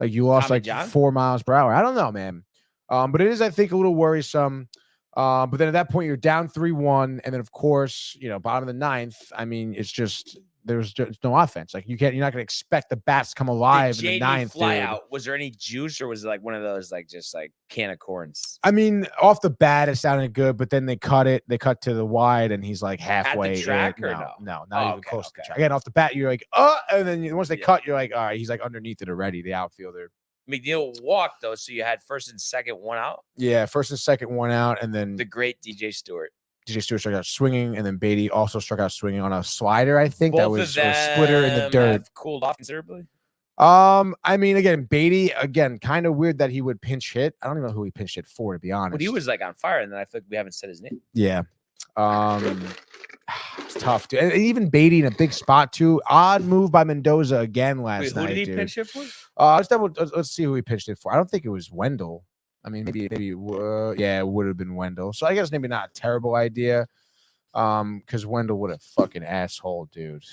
you lost Tommy John? 4 miles per hour. I don't know, man. But it is, I think, a little worrisome. But then at that point, you're down 3-1. And then, of course, bottom of the 9th, I mean, it's just there's no offense. You're not going to expect the bats to come alive in the 9th. Fly out. Was there any juice or was it one of those just can of corns? I mean, off the bat, it sounded good, but then they cut it. They cut to the wide, and he's halfway. At the track or no? Not even close to the track. Again, off the bat, you're and then once they cut, you're all right, he's underneath it already, the outfielder. McNeil walked, though, so you had first and second, 1 out? Yeah, first and second, 1 out, and then the great DJ Stewart. DJ Stewart struck out swinging, and then Beatty also struck out swinging on a slider, I think. Both that was of them a splitter in the dirt. Have cooled off considerably? I mean, again, Beatty, kind of weird that he would pinch hit. I don't even know who he pinch hit for, to be honest. But he was on fire, and then I feel we haven't said his name. Yeah. It's tough, dude. And even Beatty in a big spot, too. Odd move by Mendoza again last night. Who did he dude. pinch hit for? Let's see who he pinched it for. I don't think it was Wendell. I mean, maybe it would have been Wendell. So I guess maybe not a terrible idea. Because Wendell would have fucking asshole, dude.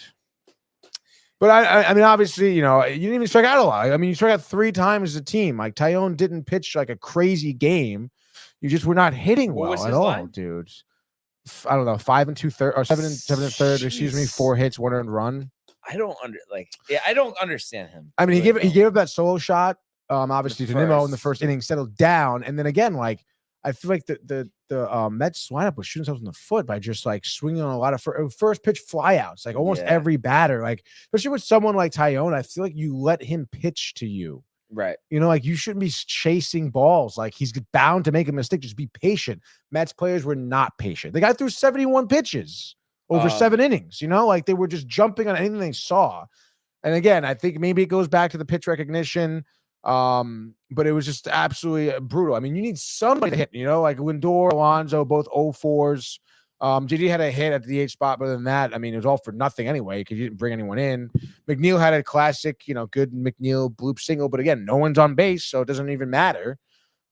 But I mean, obviously, you didn't even strike out a lot. I mean, you struck out 3 times as a team. Tyone didn't pitch a crazy game. You just were not hitting well at all, line? Dude. I don't know, 5 2/3 or 7 1/3. Excuse me, 4 hits, 1 earned run. I don't I don't understand him. I mean, he gave up that solo shot. Obviously to Nimmo in the first inning, settled down, and then again, I feel like the Mets lineup was shooting themselves in the foot by just swinging on a lot of first pitch flyouts. Almost every batter, especially with someone like Tyone, I feel like you let him pitch to you. Right. You shouldn't be chasing balls. He's bound to make a mistake. Just be patient. Mets players were not patient. They got through 71 pitches over 7 innings. They were just jumping on anything they saw. And again, I think maybe it goes back to the pitch recognition. But it was just absolutely brutal. I mean, you need somebody to hit, like Lindor, Alonso, both 0-4s. JD had a hit at the DH spot, but other than that, I mean, it was all for nothing anyway because you didn't bring anyone in. McNeil had a classic, good McNeil bloop single, but again, no one's on base, so it doesn't even matter.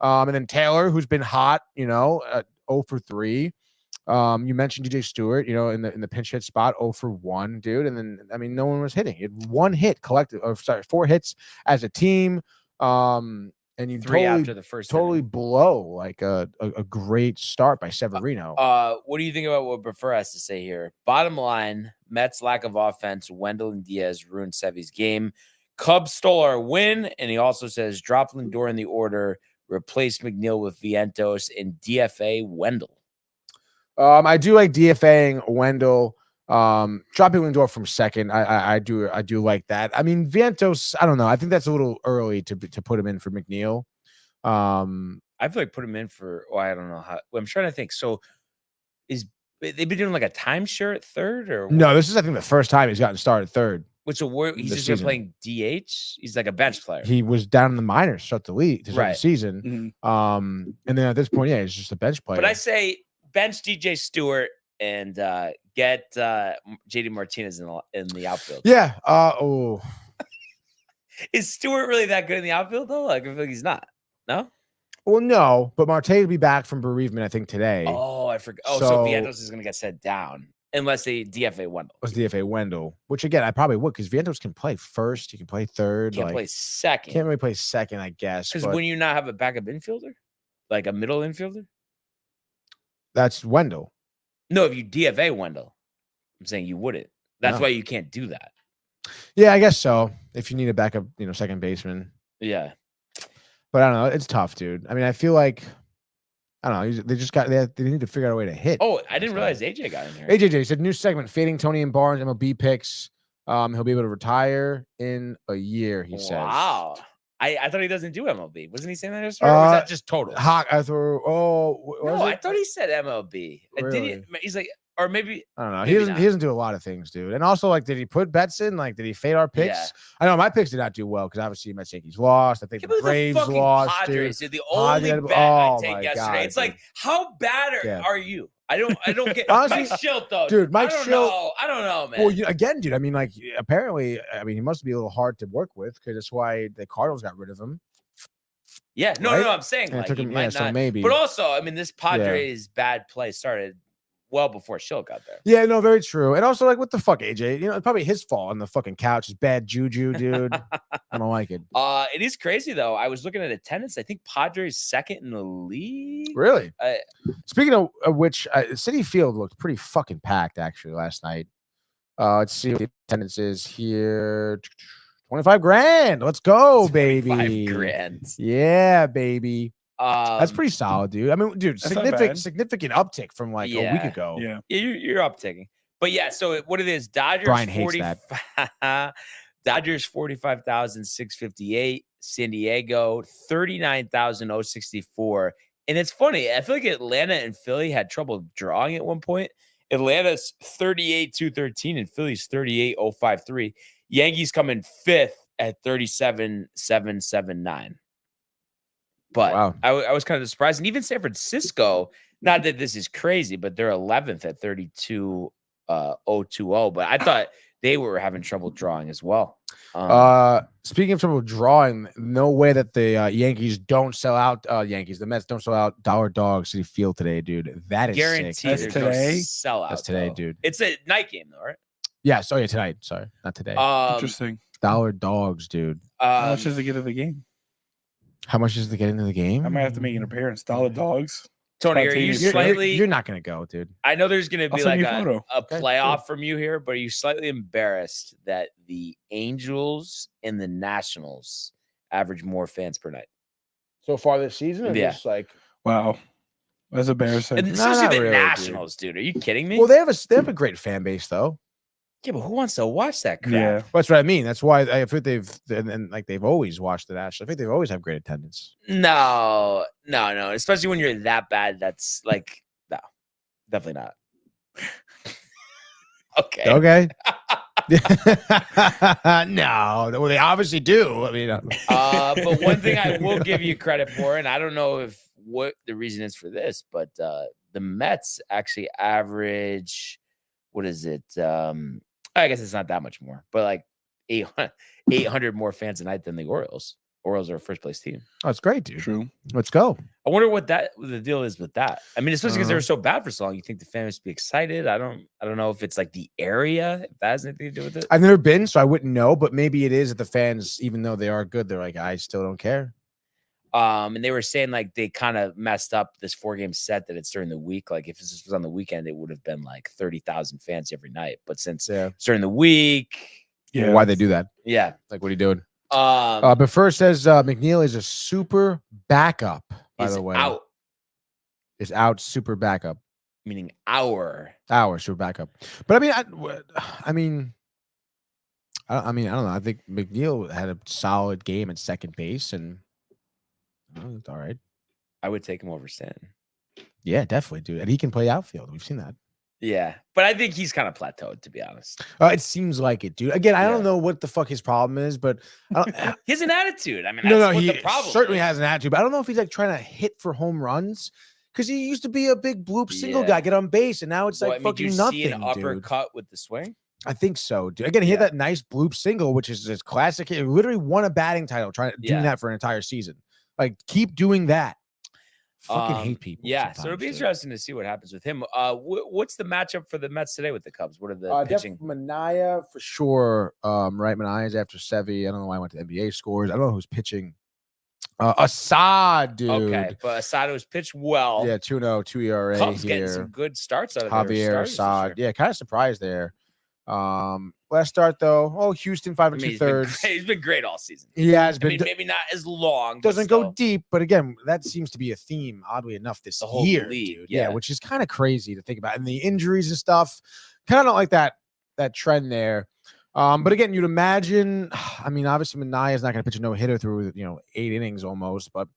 And then Taylor, who's been hot, 0-for-3. You mentioned DJ Stewart, in the pinch hit spot, 0-for-1, dude. And then, I mean, no one was hitting. It had 1 hit collective, 4 hits as a team. And you 3 after the first totally inning. blow like a great start by Severino. What do you think about what Buffer has to say here? Bottom line, Mets' lack of offense, Wendell and Diaz ruined Sevy's game. Cubs stole our win, and he also says drop Lindor in the order, replace McNeil with Vientos, and DFA Wendell. I do like DFAing Wendell. Dropping Lindor from second, I do like that. I mean, Vientos, I don't know. I think that's a little early to put him in for McNeil. I feel like put him in for. I don't know how. I'm trying to think. So, they've been doing like a timeshare at third, or no? This is, I think, the first time he's gotten started third. Which he's just been playing DH. He's like a bench player. He was down in the minors to start the season. Mm-hmm. And then at this point, he's just a bench player. But I say bench DJ Stewart and get JD Martinez in the outfield. Yeah. Is Stewart really that good in the outfield though? Like I feel like he's not. No. Well, no, but Marte will be back from bereavement, I think, today. Oh, I forgot. Oh, so Vientos is going to get set down unless they DFA Wendell. Was DFA Wendell, which again I probably would because Vientos can play first, he can play third, Can't play second. Can't really play second, I guess. Because when you not have a backup infielder, like a middle infielder, that's Wendell. No, if you DFA Wendell, I'm saying you wouldn't. That's why you can't do that. Yeah, I guess so. If you need a backup, second baseman. Yeah. But I don't know. It's tough, dude. I mean, I feel like I don't know. They need to figure out a way to hit. Oh, I didn't realize AJ got in here. AJ said new segment: fading Tony and Barnes MLB picks. He'll be able to retire in a year. He says. Wow. I thought he doesn't do MLB. Wasn't he saying that yesterday? Or was that just total? Hawk. I thought he said MLB. Really? He's like, or maybe I don't know. He doesn't do a lot of things, dude. And also, like, did he put bets in? Like, did he fade our picks? Yeah. I know my picks did not do well because obviously Mets Yankees lost. I think the Braves lost. Padres dude. The only bet I take yesterday. God, it's like, how bad are you? I don't get honestly, Mike Schilt though. Dude, Mike Schilt. I don't know, man. Well, again, dude. I mean, like, apparently, he must be a little hard to work with because that's why the Cardinals got rid of him. Yeah, no, right? I'm saying and like took him, he might so not. maybe. But also, I mean, this Padres bad play started well before Schilt got there. Yeah, no, very true. And also, like, what the fuck, AJ? It's probably his fault on the fucking couch. It's bad juju, dude. I don't like it. It is crazy though. I was looking at attendance. I think Padres second in the league. Really? Speaking of which, City Field looked pretty fucking packed actually last night. Let's see what the attendance is here. 25 grand. Let's go, baby. 25 grand. Yeah, baby. That's pretty Um, solid, dude. I mean, dude, significant uptick from like a week ago. Yeah. You're upticking. But yeah, so what it is, Dodgers Brian hates that. Dodgers 45,658, San Diego 39,064. And it's funny, I feel like Atlanta and Philly had trouble drawing at one point. Atlanta's 38,213 and Philly's 38,053. Yankees come in fifth at 37,779. But Wow. I was kind of surprised. And even San Francisco, not that this is crazy, but they're 11th at 32,020. But I thought they were having trouble drawing as well. Speaking of trouble drawing, no way that the Yankees don't sell out. The Mets don't sell out Dollar Dog City Field today, dude. That is guaranteed sick. there's today? no sellout. That's today, though. dude. It's a night game though, right? Yeah. So yeah, tonight. Sorry, not today. Interesting. Dollar Dogs, dude. How much does it get to the game? How much is to get into the game? I might have to make an appearance. Dollar Dogs. Tony, are you slightly? You're not gonna go, dude. I know there's going to I'll be send like you a photo. a Okay, playoff from you here, but are you slightly embarrassed that the Angels and the Nationals average more fans per night? So far this season, or Yeah. just like, Wow. That's embarrassing. And No, especially not the really, Nationals, dude. Are you kidding me? well, they have a great fan base though. Yeah, but who wants to watch that crap? Yeah. That's what I mean. That's why I think they've always watched the Nationals. I think they've always have great attendance. No. Especially when you're that bad. That's like, no, definitely not. Okay. Okay. No, well, they obviously do. I mean, But one thing I will give you credit for, and I don't know what the reason is for this, but the Mets actually average, what is it? I guess it's not that much more, but like 800 more fans a night than the Orioles. Orioles are a first place team. oh, it's great, dude. True. Let's go. I wonder what the deal is with that. I mean, especially because they were so bad for so long. You think the fans would be excited? I don't know if it's like the area, if that has anything to do with it. I've never been, so I wouldn't know. But maybe it is that the fans, even though they are good, they're like, I still don't care. And they were saying like they kind of messed up this 4-game set that it's during the week. Like if this was on the weekend, it would have been like 30,000 fans every night. But since it's during the week, yeah, why they do that? Yeah, like what are you doing? But first says McNeil is a super backup. By the way, is out super backup, meaning our super backup. But I mean, I mean, I don't know. I think McNeil had a solid game at second base, and it's all right. I would take him over Stanton. Yeah, definitely, dude. And he can play outfield. We've seen that. Yeah, but I think he's kind of plateaued, to be honest. It seems like it, dude. Again, I don't know what the fuck his problem is, but he has an attitude. I mean, he the problem certainly has an attitude. But I don't know if he's like trying to hit for home runs because he used to be a big bloop single guy, get on base, and now it's like fucking nothing. See an uppercut with the swing? I think so, dude. Again, he had that nice bloop single, which is his classic. He literally won a batting title doing that for an entire season. Like, keep doing that. Fucking hate people. Yeah, so it'll be interesting to see what happens with him. What's the matchup for the Mets today with the Cubs? What are the pitching? Manaea for sure. Right, Manaea's after Sevy. I don't know why I went to NBA scores. I don't know who's pitching. Assad, dude. Okay, but Assad was pitched well. Yeah, 2-0, 2 ERA. Cubs here. getting some good starts out of Javier Assad. Yeah, kind of surprised there. Last start though. Houston 5 2/3. He's been great all season. He has been. I mean, maybe not as long. Doesn't go deep, but again, that seems to be a theme, oddly enough, this year, dude. Yeah, which is kind of crazy to think about. And the injuries and stuff, kind of don't like that trend there. But again, you'd imagine. I mean, obviously, Manaea is not going to pitch a no-hitter through 8 innings almost, but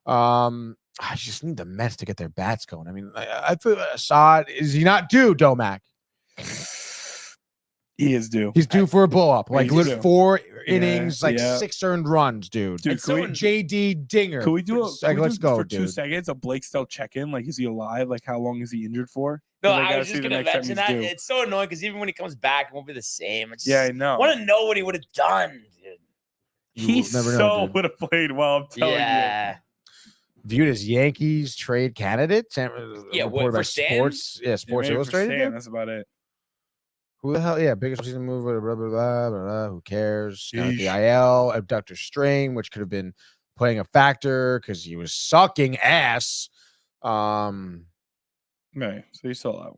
I just need the Mets to get their bats going. I mean, I feel Assad is he not due, Domac? He is due. He's due for a blow up. Like 4 innings, 6 earned runs, dude. JD Dinger. Can we do let's go for dude. 2 seconds? A Blake Snell check-in. Like, is he alive? Like, how long is he injured for? No, I was just gonna mention that. It's so annoying because even when he comes back, it won't be the same. I know. I want to know what he would have done, dude. He would have played well. I'm telling you. Viewed as Yankees trade candidate. What for Sports? Yeah, Sports Illustrated. That's about it. Who the hell? Yeah, biggest season move. Blah, blah, blah, blah, blah. Who cares? The IL, abductor strain, which could have been playing a factor because he was sucking ass. Okay, so he's still out.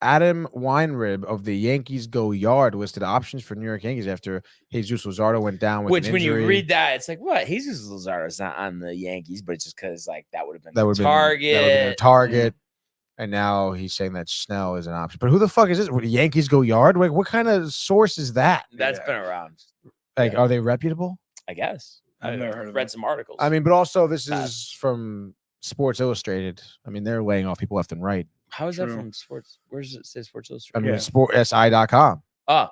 Adam Weinrib of the Yankees Go Yard listed options for New York Yankees after Jesus Luzardo went down with an injury. When you read that, it's like, what? Jesus Luzardo's not on the Yankees, but it's just because like that would have been a target. And now he's saying that Snell is an option. But who the fuck is this? What, Yankees Go Yard? Like, what kind of source is that? That's been around. Like, are they reputable? I guess. I've never heard of read some articles. I mean, but also this is from Sports Illustrated. I mean, they're laying off people left and right. How is that from Sports? Where does it say Sports Illustrated? I mean, sportsi.com. Oh.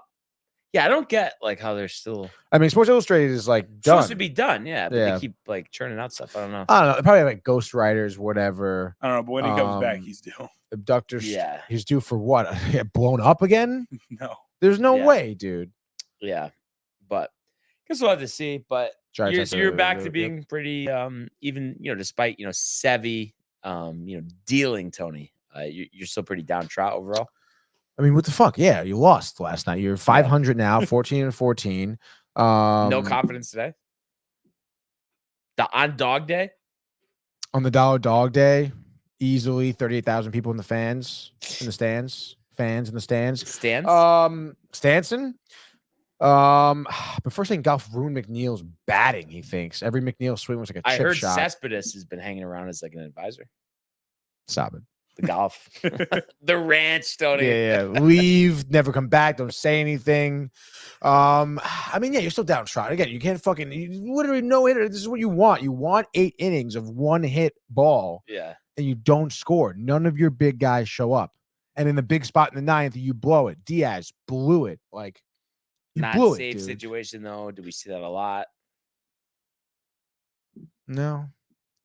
Yeah, I don't get like how they're still. I mean, Sports Illustrated is like done. Supposed to be done, yeah. But they keep like churning out stuff. I don't know. Probably like ghostwriters, whatever. I don't know, but when he comes back, he's due. Abductors. Yeah, he's due for what? Blown up again? No, there's no way, dude. Yeah, but guess we'll have to see. But you're back to being pretty even. Despite Sevy, dealing Tony. You're still pretty down trout overall. I mean, what the fuck? Yeah, you lost last night. You're 500 now, 14-14. No confidence today. On dog day? On the dog day, easily 38,000 people in the stands. Stanson. But first thing, golf ruined McNeil's batting, he thinks. Every McNeil swing was like a chip shot. I heard Cespedes has been hanging around as like an advisor. Stop it. The golf, the ranch, Tony. Yeah. Leave, never come back. Don't say anything. I mean, you're still downtrodden. Again, you can't you literally no hitter. This is what you want. You want 8 innings of 1 hit ball. Yeah. And you don't score. None of your big guys show up. and in the big spot in the ninth, you blow it. Diaz blew it. Like, you Not blew it, safe dude. situation, though. Do we see that a lot? No.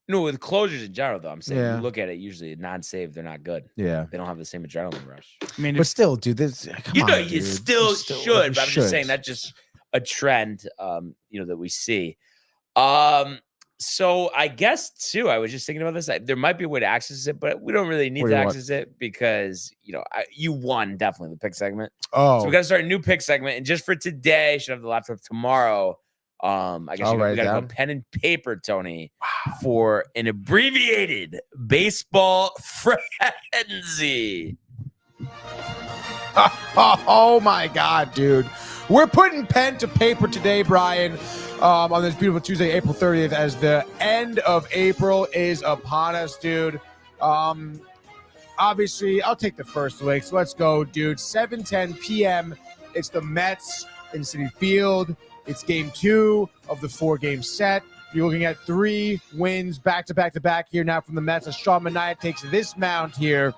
No, with closures in general, though. I'm saying Yeah. you look at it, usually non-save, they're not good. Yeah. They don't have the same adrenaline rush. I mean, But still, dude, this come You know, on, you dude. still You should. But I'm should. just saying that's just a trend, that we see. So I guess too, I was just thinking about this. There might be a way to access it, but we don't really need What do to you want? access it because you won definitely the pick segment. Oh, So we got to start a new pick segment, and just for today, should have the laptop tomorrow. I guess I'll we write it got to go down. pen and paper, Tony, for an abbreviated baseball frenzy. Oh my God, dude. We're putting pen to paper today, Brian, on this beautiful Tuesday, April 30th, as the end of April is upon us, dude. Obviously, I'll take the first week, so let's go, dude. 7:10 p.m. It's the Mets in Citi Field. It's game 2 of the 4-game set. You're looking at 3 wins back-to-back here now from the Mets as Sean Manaea takes this mound here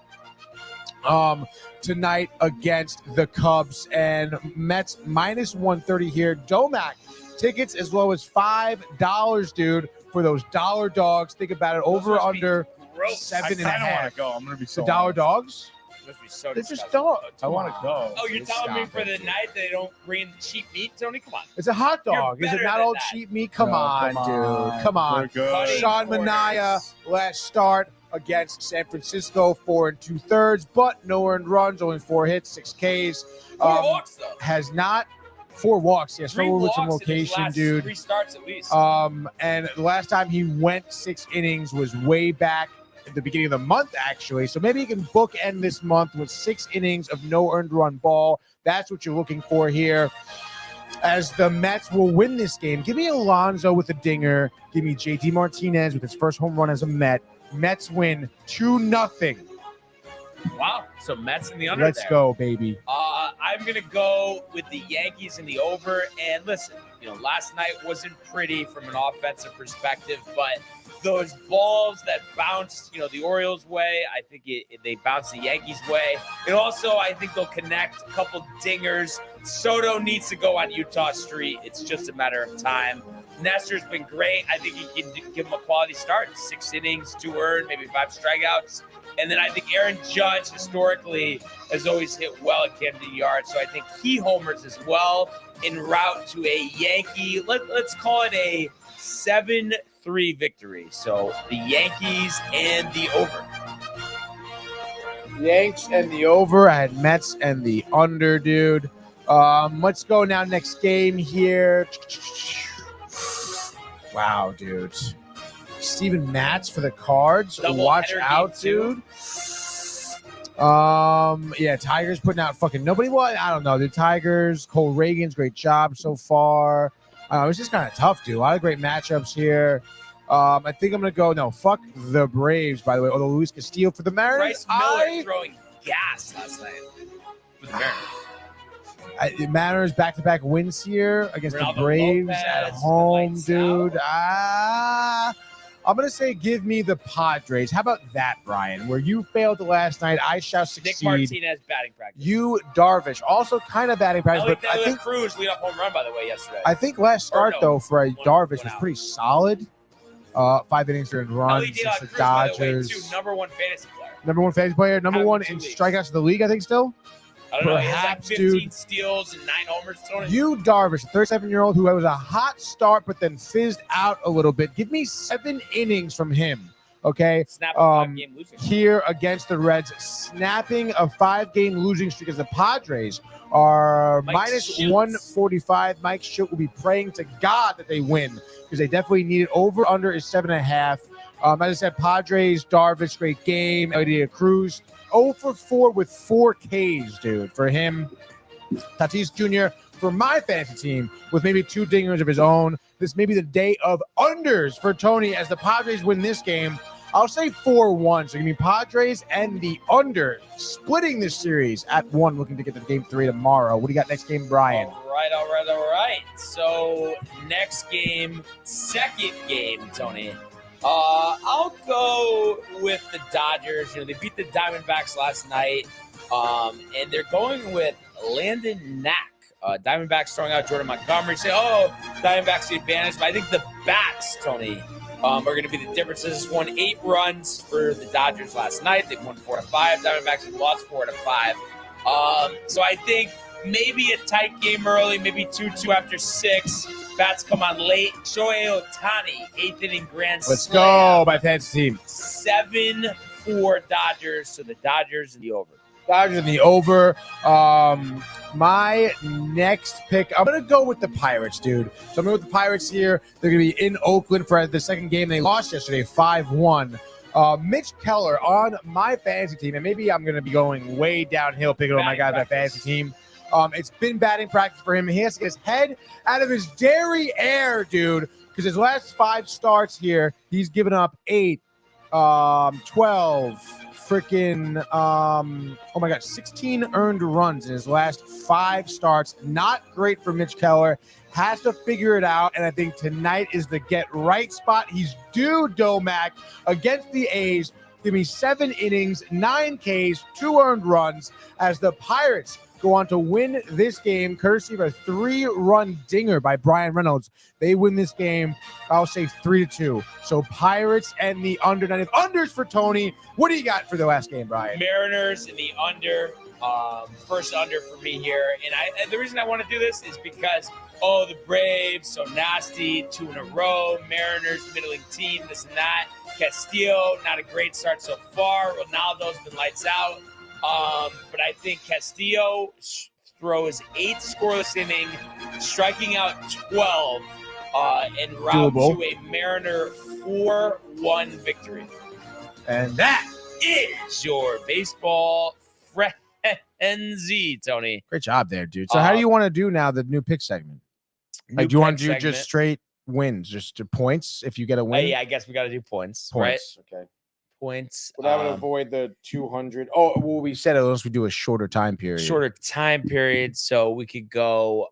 tonight against the Cubs, and Mets minus 130 here. Domac tickets as low as $5, dude, for those dollar dogs. Think about it, over under Gross. 7.5. I don't want to go. I'm gonna be so The dollar honest. dogs? Must be so They're just disgusting. dogs. I want to go. Oh, you're telling me Stop for it, the dude. night they don't bring in cheap meat, Tony? Come on. It's a hot You're dog. Is it better not than all that. cheap meat? Come No, on, dude. Come on. They're good. Sean Corners. Manaea, last start against San Francisco, 4 2/3, but no earned runs, only 4 hits, 6 Ks. 4 walks, though. Has not 4 walks. Yes, 3 no with walks some in his location, last dude. 3 starts at least. And the last time he went 6 innings was way back at the beginning of the month, actually. So maybe he can bookend this month with 6 innings of no earned run ball. That's what you're looking for here, as the Mets will win this game. Give me Alonso with a dinger. Give me JD Martinez with his first home run as a Met. Mets win 2-0. Wow. So Mets in the under Let's there. go, baby. I'm going to go with the Yankees in the over. And listen, last night wasn't pretty from an offensive perspective, but those balls that bounced, the Orioles' way, I think they bounced the Yankees' way. And also, I think they'll connect a couple dingers. Soto needs to go on Utah Street. It's just a matter of time. Nestor's been great. I think he can give him a quality start. 6 innings, 2 earned, maybe 5 strikeouts. And then I think Aaron Judge historically has always hit well at Camden Yards. So I think he homers as well en route to a Yankee, let's call it a 7-3 victory. So the Yankees and the over. Yanks and the over. I had Mets and the under, dude. Let's go now. Next game here. Wow, dude. Steven Matz for the Cards. Double Watch header out, game dude. Yeah, Tigers putting out fucking nobody. What? I don't know. The Tigers. Cole Reagan's great job so far. It's just kind of tough, dude. A lot of great matchups here. I think I'm gonna go. Fuck the Braves, by the way. Although Luis Castillo for the Mariners. Bryce Miller throwing gas last night for the Mariners. It matters. Back-to-back wins here against Ronaldo the Braves Lopez, at home, lights dude. I'm going to say give me the Padres. How about that, Brian? Where you failed the last night, I shall Nick succeed. Martinez batting practice. You, Darvish, also kind of batting practice, but I think Cruz lead up home run, by the way, yesterday. I think last start, no, though, for a one Darvish was out. pretty solid. 5 innings earned runs Ellie De La against the Cruz, by the way, Dodgers. too, number 1 fantasy player. Number 1 fantasy player, number Out of 1 2 in leagues. strikeouts of the league, I think still. I don't know. He has like Perhaps, 15 dude. steals and 9 homers. Tony. You, Darvish, a 37-year-old who was a hot start but then fizzed out a little bit. Give me 7 innings from him, okay? Snap a 5-game losing streak. Here against the Reds, snapping a 5-game losing streak as the Padres are Mike minus Schultz. 145. Mike Schultz will be praying to God that they win because they definitely need it. Over under is 7.5. As I said, Padres, Darvish, great game. Ellie De La Cruz, 0 for 4 with 4 Ks, dude. For him, Tatis Jr. for my fantasy team with maybe 2 dingers of his own. This may be the day of unders for Tony as the Padres win this game. I'll say 4-1. So give me Padres and the under, splitting this series at 1, looking to get to game 3 tomorrow. What do you got next game, Brian? All right. So next game, second game, Tony. I'll go with the Dodgers. They beat the Diamondbacks last night. And they're going with Landon Knack. Diamondbacks throwing out Jordan Montgomery. Say, Diamondbacks the advantage. But I think the bats, Tony, are going to be the differences. Won 8 runs for the Dodgers last night. They won 4-5. Diamondbacks have lost 4-5. So I think maybe a tight game early, maybe 2-2 after 6. Bats come on late. Shohei Ohtani, 8th inning grand Let's slam. go, my fantasy team. 7-4 Dodgers. So the Dodgers in the over. Dodgers in the over. My next pick, I'm going to go with the Pirates, dude. So I'm going with the Pirates here. They're going to be in Oakland for the second game. They lost yesterday 5-1. Mitch Keller on my fantasy team, and maybe I'm going to be going way downhill picking on my guys on my fantasy team. It's been batting practice for him. He has to get his head out of his derriere, dude, because his last 5 starts here, he's given up 8, 12, 16 earned runs in his last 5 starts. Not great for Mitch Keller. Has to figure it out, and I think tonight is the get right spot. He's due, Domac, against the A's. Give me 7 innings, 9 Ks, 2 earned runs as the Pirates go on to win this game, courtesy of a 3-run dinger by Brian Reynolds. They win this game, I'll say 3-2. So Pirates and the under. Unders for Tony. What do you got for the last game, Brian? Mariners in the under. First under for me here. And the reason I want to do this is because, the Braves, so nasty, 2 in a row. Mariners, middling team, this and that. Castillo, not a great start so far. Ronaldo's been lights out. But I think Castillo throws 8th scoreless inning, striking out 12, en route to a Mariner 4-1 victory. And that is your baseball frenzy, Tony. Great job there, dude. So how do you want to do now the new pick segment? Like, do you want to do just straight wins, just points if you get a win? Yeah, I guess we got to do points, right? Okay. Points. Well, that would avoid the 200. Oh, well, we said unless we do a shorter time period. So we could go.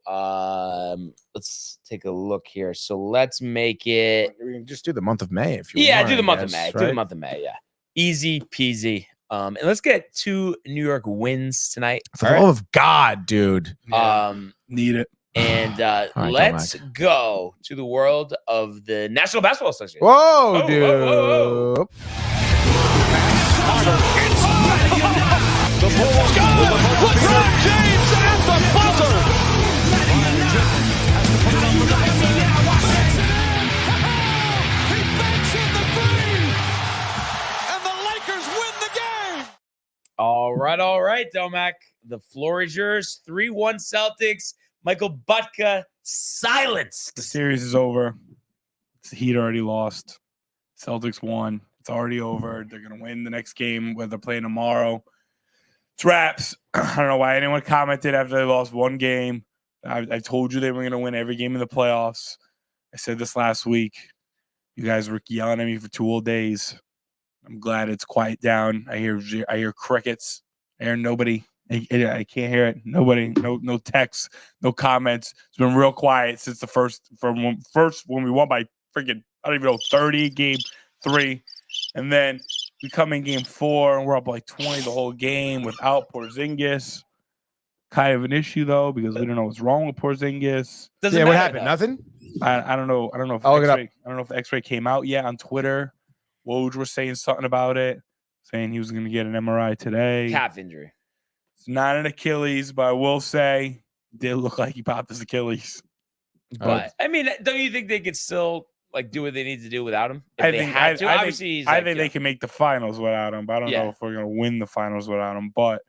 Let's take a look here. So let's make it. We can just do the month of May if you want. Yeah, do the month of guess, May. right? Do the month of May. Yeah, easy peasy. And let's get 2 New York wins tonight. For the love of God, dude. Need it. And right, let's go to the world of the National Basketball Association. Whoa, dude. The Bulls go. LeBron James at the buzzer. He banks in the 3, and the Lakers win the game. All right, Domac. The floor is yours. 3-1 Celtics. Michael Butka silenced. The series is over. The Heat already lost. Celtics won. It's already over. They're going to win the next game, whether they're playing tomorrow. It's wraps. I don't know why anyone commented after they lost one game. I told you they were going to win every game in the playoffs. I said this last week. You guys were yelling at me for 2 whole days. I'm glad it's quiet down. I hear crickets. I hear nobody. I can't hear it. Nobody. No texts. No comments. It's been real quiet since the first when we won by freaking, I don't even know, 30, game 3. And then we come in game 4 and we're up like 20 the whole game without Porzingis. Kind of an issue though, because we don't know what's wrong with Porzingis. What happened? Nothing? I don't know. I don't know if X-ray, I don't know if the X-ray came out yet on Twitter. Woj was saying something about it, saying he was going to get an MRI today. Calf injury. It's not an Achilles, but I will say it did look like he popped his Achilles. But I mean, don't you think they could still do what they need to do without him? I think they can make the finals without him, but I don't know if we're going to win the finals without him. But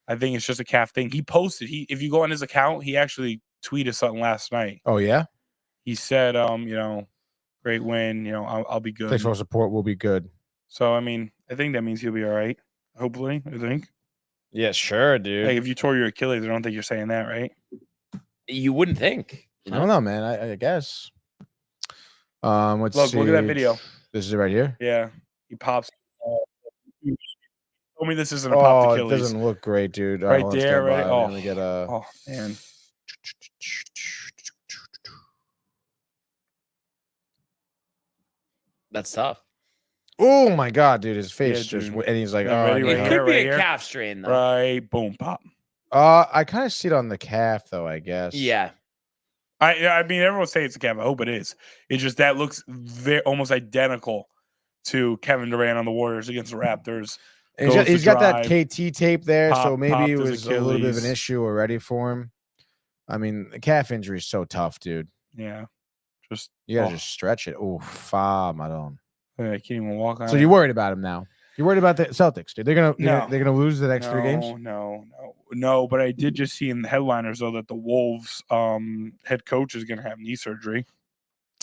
I think it's just a calf thing. He posted. If you go on his account, he actually tweeted something last night. Oh yeah. He said, great win. I'll be good. Thanks for support. We'll be good. So I mean, I think that means he'll be all right. Hopefully, I think. Yeah, sure, dude. Like if you tore your Achilles, I don't think you're saying that, right? You wouldn't think. I don't know, man. I guess. Let's look see. at that video. This is it right here. Yeah, he pops. Tell me this isn't a popped Achilles. It doesn't look great, dude. Right there, right? Let me get a. Oh man. That's tough. Oh my god, dude, his face Yeah, just dude. and he's like, Yeah, oh, ready, I right need It help. here. could be a here. calf strain though. Right, boom, pop. I kind of see it on the calf though, I guess. Yeah. I mean, everyone say it's a calf. I hope it is. It's just that looks almost identical to Kevin Durant on the Warriors against the Raptors. And Goes to he's got that drive, KT tape there, so maybe popped it his was a little bit of an Achilles. issue already for him. I mean, the calf injury is so tough, dude. Yeah, just You gotta just stretch it. Oh, Madon. I can't even walk on. So you're worried about him now? You're worried about the Celtics, dude? They're gonna lose the next 3 games. No. But I did just see in the headliners though that the Wolves head coach is going to have knee surgery.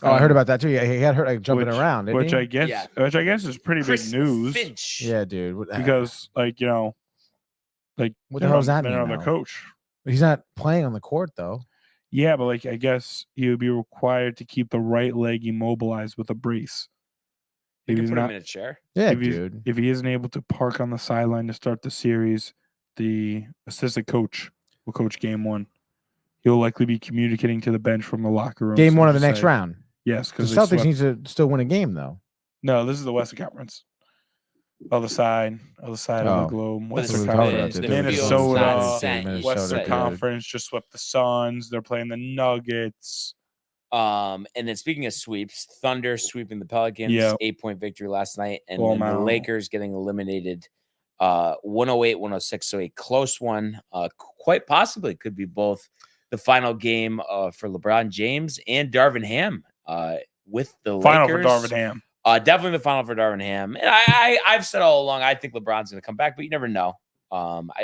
Oh, I heard about that too. Yeah, he got hurt like jumping which- around, didn't which he? I guess is pretty Chris big news Finch. Yeah, dude. because like what the hell does that mean? They're on the now? coach. He's not playing on the court though. Yeah, but like I guess he would be required to keep the right leg immobilized with a brace. You If can he's put him not, in a chair. Yeah, if dude. if he isn't able to park on the sideline to start the series, the assistant coach will coach game 1. He'll likely be communicating to the bench from the locker room. Game so 1 of the just next say- round. Yes, The because Celtics need to still win a game though. No, this is the Western Conference. Other side of Oh. the globe. But Western we the- talked about Conference. that, the dude. field's Minnesota, not set yet. Western dude. Conference just swept the Suns. They're playing the Nuggets. And then speaking of sweeps, Thunder sweeping the Pelicans, Yeah. 8-point victory last night, and Blow then 'em the out. Lakers getting eliminated 108-106. So a close one. Quite possibly could be both the final game for LeBron James and Darvin Ham with the Final Lakers. for Darvin Ham. Definitely the final for Darvin Ham. And I've said all along, I think LeBron's going to come back, but you never know.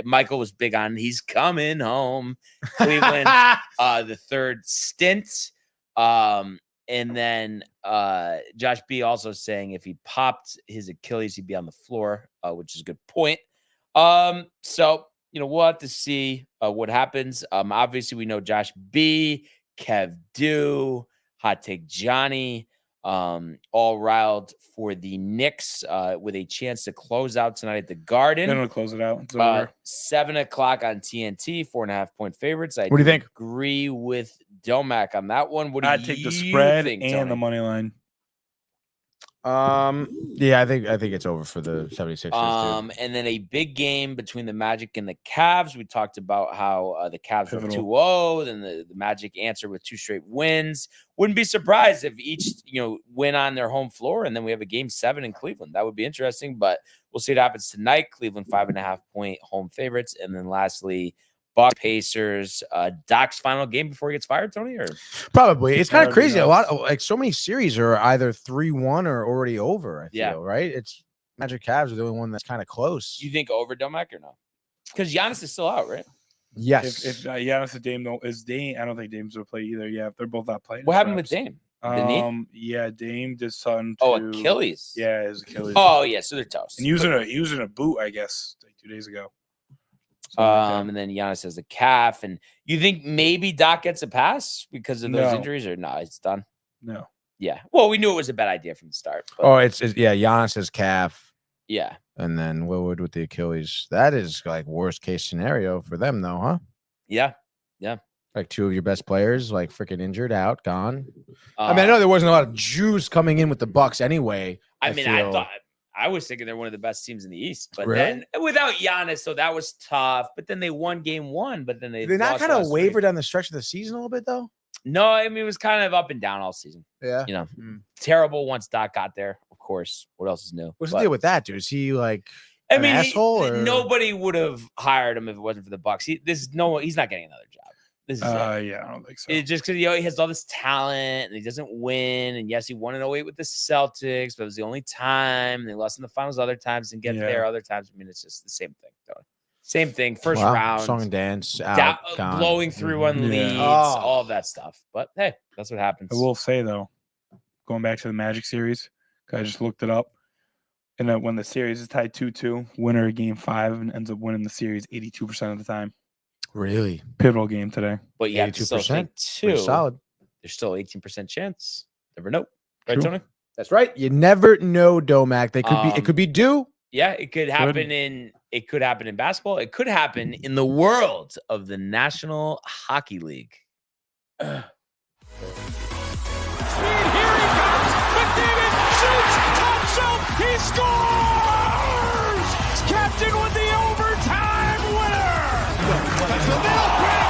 Michael was big on he's coming home. Cleveland, the third stint. And then Josh B also saying if he popped his Achilles, he'd be on the floor, which is a good point. So we'll have to see what happens. Obviously, we know Josh B, Kev Do, Hot Take Johnny, all riled for the Knicks with a chance to close out tonight at the Garden. Then we'll close it out. It's over. 7:00 on TNT, 4.5-point favorites. I What do you think? Agree with Domac on that one. What do I'd you take the spread think, and the Tony? money line. Yeah, I think it's over for the 76ers. Dude. And then a big game between the Magic and the Cavs. We talked about how the Cavs were Pivotal. 2-0, then the Magic answered with 2 straight wins. Wouldn't be surprised if each win on their home floor, and then we have a game 7 in Cleveland. That would be interesting, but we'll see what happens tonight. Cleveland 5.5-point home favorites, and then lastly, Bucks Pacers. Doc's final game before he gets fired, Tony, or Probably. It's kind of That'd be crazy. A nuts. lot of so many series are either 3-1 or already over. I feel, Yeah. right? It's Magic Cavs are the only one that's kind of close. you think over Domac or no? Because Giannis is still out, right? Yes. If Giannis and Dame is Dame, I don't think Dame's will play either. Yeah, if they're both not playing. What it's happened with wraps. Dame? The knee? Yeah, Dame did something. Oh, to- Achilles. Yeah, his Achilles. Oh, yeah. So they're toast. and he was in a boot, I guess, like 2 days ago. Something like that. And then Giannis has the calf. And you think maybe Doc gets a pass because of those No. injuries, or no? It's done. No. Yeah. Well, we knew it was a bad idea from the start. But Oh, it's yeah. Giannis's calf, yeah. and then Willard with the Achilles. That is like worst case scenario for them, though, huh? Yeah. Like 2 of your best players, like freaking injured, out, gone. I Uh, mean, I know there wasn't a lot of juice coming in with the Bucks anyway. I feel. thought I was thinking they're one of the best teams in the East, but Really? then without Giannis, so that was tough. But then they won game 1, but then they Did they not lost kind of last waver week. down the stretch of the season a little bit, though? No, I mean it was kind of up and down all season. Yeah. You know, Mm. terrible once Doc got there. Of course, what else is new? What's But- the deal with that, dude? Is he like I an mean, asshole? Or? nobody would have hired him if it wasn't for the Bucks. He's not getting another job. This is it. Yeah, I don't think so. It's just because he has all this talent and he doesn't win. And yes, he won in 08 with the Celtics, but it was the only time. And they lost in the finals other times and get Yeah. there other times. I mean, it's just the same thing. Though. Same thing. First Wow, round, song and dance, out, gone. blowing through on Mhm. Yeah. leads, Oh. all of that stuff. But hey, that's what happens. I will say though, going back to the Magic series, 'cause I just looked it up, and that when the series is tied 2-2, winner of Game 5 and ends up winning the series 82% of the time. Really? Pivotal game today. But you have to still 82%? think Pretty too. solid. There's still 18% chance. Never know. Right, True. Tony? That's right. You never know, Domac. They could be. It could be due. Yeah, it could happen in basketball. It could happen in the world of the National Hockey League. Here he comes. McDavid shoots. Top shelf. He's scores! Captain with the overtime winner! That's the middle pick.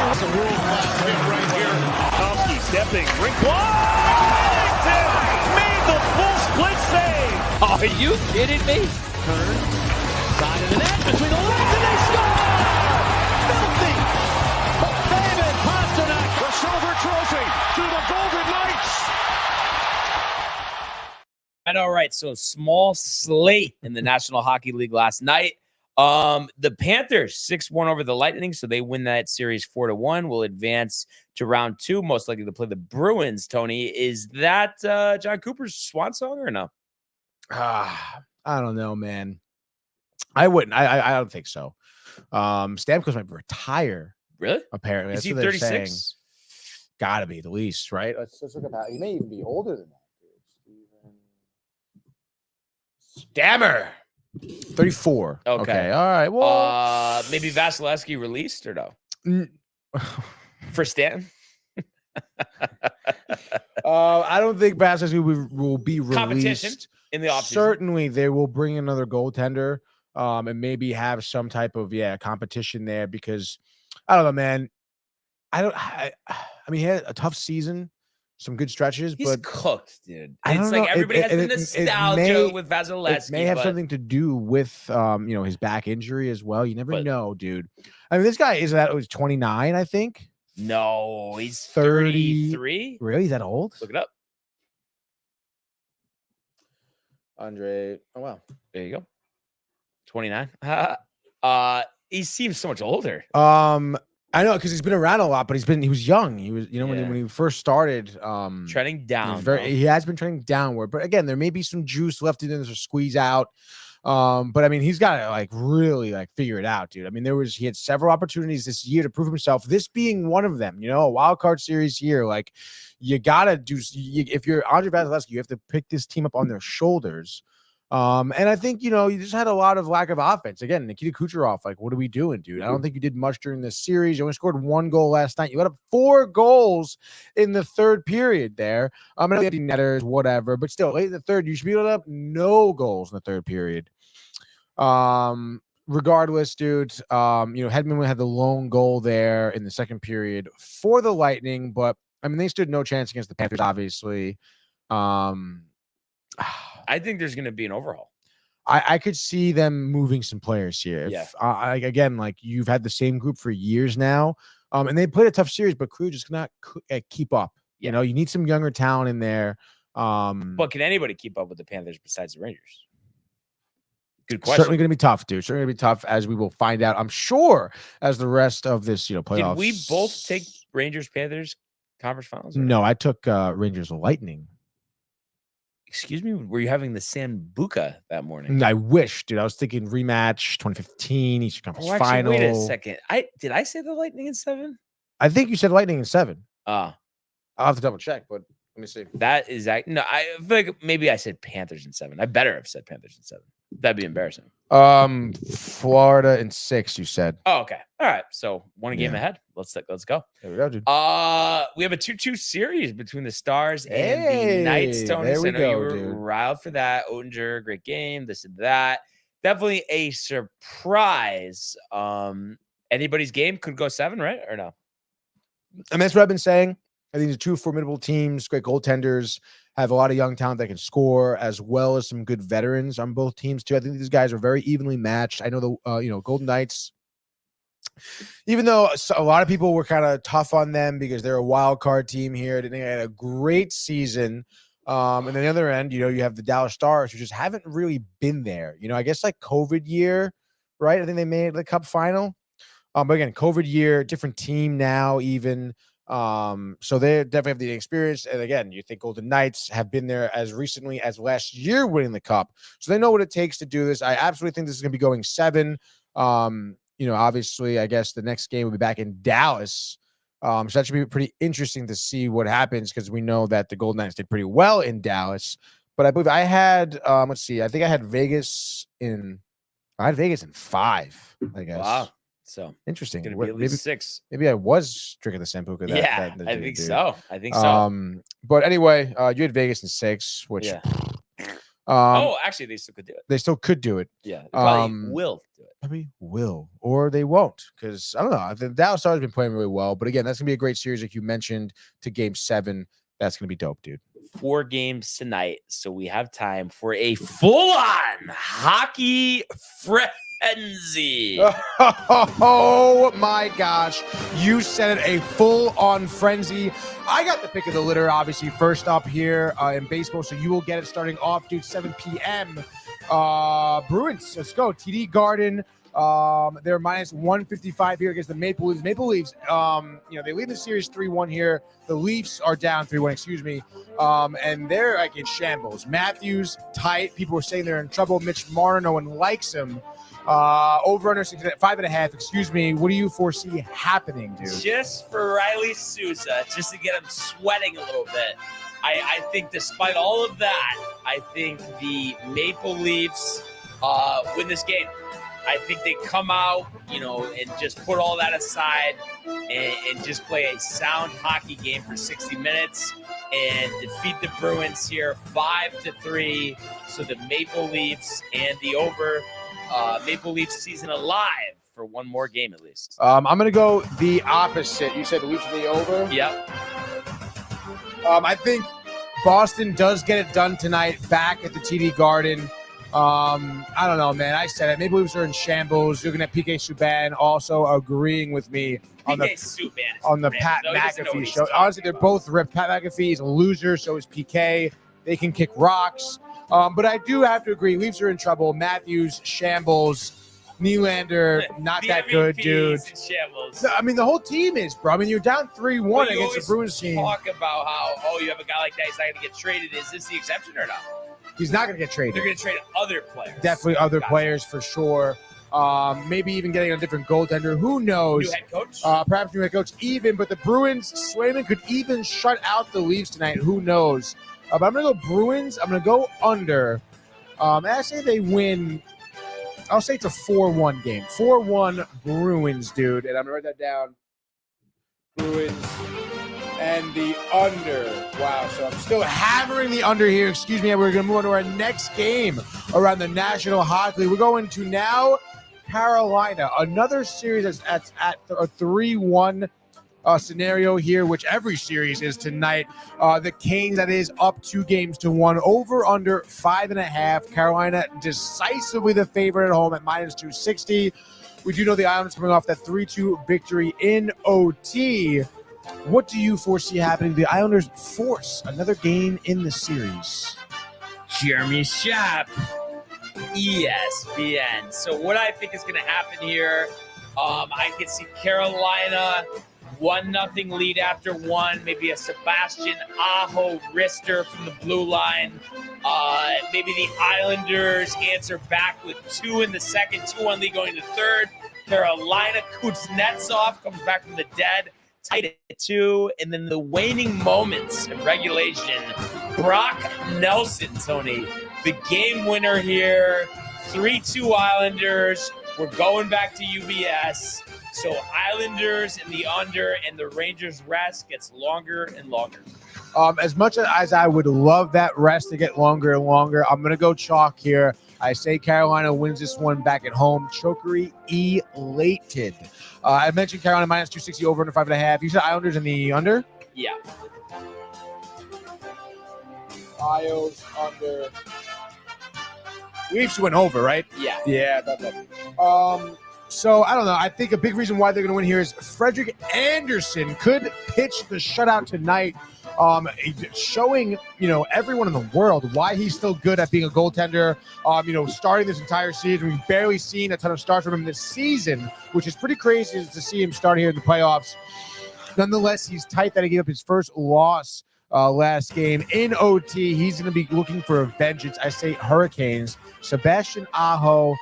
That's a world-class hit right here. Tomsky stepping, drink White! Made the full split save. Are you kidding me? Turn, side of the net, between the legs, and they score! Filthy! David Pasternak, The silver trophy to the Golden Knights. And all right, so small slate in the National Hockey League last night. The Panthers 6-1 over the Lightning, so they win that series 4-1. Will advance to round 2, most likely to play the Bruins. Tony, is that John Cooper's swan song or no? I don't know, man. I wouldn't. I don't think so. Stamkos might retire. Really? Apparently, Is that's he what they're 36? saying. Gotta be the least, right? Let's look at that. He may even be older than that. Stammer, 34. Okay. All right. Well, Maybe Vasilevsky released or no? n- For Stanton? I don't think Vasilevsky will be Competition released. in the offseason. Certainly, they will bring another goaltender, and maybe have some type of competition there because I don't know, man. I mean, he had a tough season, some good stretches, He's but cooked, dude. I don't It's like know. everybody has the It nostalgia may- with Vasilevsky. it may have but something to do with his back injury as well. You never But- know, dude. I mean, this guy is that was 29, I think. No, he's 30. 33. Really, he's that old? Look it up. Andre. Oh wow. There you go. 29. He seems so much older. I know because he's been around a lot, but he was young. He was, Yeah. when he first started, Treading he down. was though. he has been trending downward. But again, there may be some juice left in there to squeeze out. But I mean, he's got to really figure it out, dude. I mean, he had several opportunities this year to prove himself. This being one of them, a wild card series here. You gotta do. If you're Andre Vasilevsky, you have to pick this team up on their shoulders. And I think, you just had a lot of lack of offense. Again, Nikita Kucherov, what are we doing, dude? I don't think you did much during this series. You only scored 1 goal last night. You got up 4 goals in the third period there. I know you had the netters, whatever, but still, late in the third, you should be able to have no goals in the third period. Regardless, dude, Hedman had the lone goal there in the second period for the Lightning, but I mean, they stood no chance against the Panthers, obviously. I think there's going to be an overhaul. I could see them moving some players here. Yeah. Again, you've had the same group for years now, and they played a tough series, but Crew just cannot keep up. Yeah. You need some younger talent in there. But can anybody keep up with the Panthers besides the Rangers? Good question. Certainly going to be tough, dude. Certainly going to be tough, as we will find out, I'm sure, as the rest of this, playoffs. Did we both take Rangers Panthers conference finals? or- No, I took Rangers Lightning. Excuse me. Were you having the Sambuca that morning? I wish, dude. I was thinking rematch 2015 Eastern Conference Oh, actually, Final. wait a second. Did I say the Lightning in 7? I think you said Lightning in 7. I'll have to double check, but let me see. That is no. I feel like maybe I said Panthers in 7. I better have said Panthers in 7. That'd be embarrassing. Florida in 6, you said. Oh, okay. All right. So one game Yeah. ahead. Let's go. There we go, dude. We have a 2-2 series between the Stars and the Knights. Tony, there so we I know go, you were dude. riled for that. Oettinger, great game. This and that. Definitely a surprise. Anybody's game could go 7, right? Or no? And that's what I've been saying. I think these are 2 formidable teams, great goaltenders, have a lot of young talent that can score, as well as some good veterans on both teams too. I think these guys are very evenly matched. I know the Golden Knights, even though a lot of people were kind of tough on them because they're a wild card team here. They had a great season. And then the other end, you have the Dallas Stars, who just haven't really been there. I guess COVID year, right? I think they made the Cup final. But again, COVID year, different team now, even. So they definitely have the experience. And again, you think Golden Knights have been there as recently as last year winning the Cup. So they know what it takes to do this. I absolutely think this is going to be going 7. Obviously, I guess the next game will be back in Dallas. So that should be pretty interesting to see what happens, because we know that the Golden Knights did pretty well in Dallas. But I believe I had, let's see, I think I had Vegas in 5, I guess. Wow. So Interesting. going to be at least 6. Maybe I was drinking the Sambuca. Yeah, I think so. I think so. But anyway, you had Vegas in 6, which Yeah. Actually, they still could do it. They still could do it. Yeah, they probably will do it. Probably will, or they won't, because I don't know. The Dallas Stars have been playing really well, but again, that's gonna be a great series, like you mentioned, to Game 7. That's gonna be dope, dude. 4 games tonight, so we have time for a full-on hockey frenzy. Oh my gosh, you said it, a full-on frenzy. I got the pick of the litter, obviously, first up here in baseball, so you will get it starting off, dude, 7 p.m. Bruins, let's go. TD Garden. They're minus 155 here against the Maple Leafs. Maple Leafs, they lead the series 3-1 here. The Leafs are down 3-1, excuse me. And they're like in shambles. Matthews tight. People were saying they're in trouble. Mitch Marner, no one likes him. Over under 5.5. Excuse me. What do you foresee happening, dude? Just for Riley Sousa, just to get him sweating a little bit. I think despite all of that, I think the Maple Leafs win this game. I think they come out, and just put all that aside and just play a sound hockey game for 60 minutes and defeat the Bruins here 5-3. So the Maple Leafs and the over Maple Leafs season alive for one more game at least. I'm going to go the opposite. You said the Leafs and the over? Yep. I think Boston does get it done tonight back at the TD Garden. I don't know, man. I said it. Maple Leafs are in shambles. You're going to have PK Subban also agreeing with me on the Pat McAfee show. Honestly, they're both ripped. Pat McAfee is a loser, so is PK. They can kick rocks. But I do have to agree. Leafs are in trouble. Matthews, shambles. Nylander, not that good, dude. No, I mean, the whole team is, bro. I mean, you're down 3-1 against the Bruins team. Talk about how, you have a guy like that. He's not going to get traded. Is this the exception or not? He's not going to get traded. They're going to trade other players. Definitely other players for sure. Maybe even getting a different goaltender. Who knows? New head coach? Perhaps new head coach even. But the Bruins, Swayman could even shut out the Leafs tonight. Who knows? But I'm going to go Bruins. I'm going to go under. And I say they win. I'll say it's a 4-1 game. 4-1 Bruins, dude. And I'm going to write that down. Bruins and the under. Wow. So I'm still hammering the under here. Excuse me. We're going to move on to our next game around the National Hockey League. We're going to now Carolina. Another series that's at a 3-1 scenario here, which every series is tonight. The Canes, that is, up 2-1. Over under 5.5. Carolina decisively the favorite at home at minus 260. We do know the Islanders coming off that 3-2 victory in OT. What do you foresee happening? The Islanders force another game in the series. Jeremy Schaap, ESPN. So what I think is going to happen here, I can see Carolina 1-0 lead after 1. Maybe a Sebastian Aho wrister from the blue line. Maybe the Islanders answer back with 2 in the second, 2-1 lead going to third. Carolina, Kuznetsov comes back from the dead, tied at 2. And then the waning moments of regulation, Brock Nelson, Tony, the game winner here. 3-2 Islanders. We're going back to UBS. So Islanders in the under, and the Rangers rest gets longer and longer. As much as I would love that rest to get longer and longer, I'm going to go chalk here. I say Carolina wins this one back at home. Chokery elated. I mentioned Carolina minus 260 over under 5.5. You said Islanders in the under? Yeah. Isles under. Leafs went over, right? Yeah. Yeah, about that. So, I don't know. I think a big reason why they're going to win here is Frederik Andersen could pitch the shutout tonight, showing, everyone in the world why he's still good at being a goaltender. Starting this entire season, we've barely seen a ton of starts from him this season, which is pretty crazy to see him start here in the playoffs. Nonetheless, he's tight that he gave up his first loss last game in OT. He's going to be looking for a vengeance. I say Hurricanes. Sebastian Aho.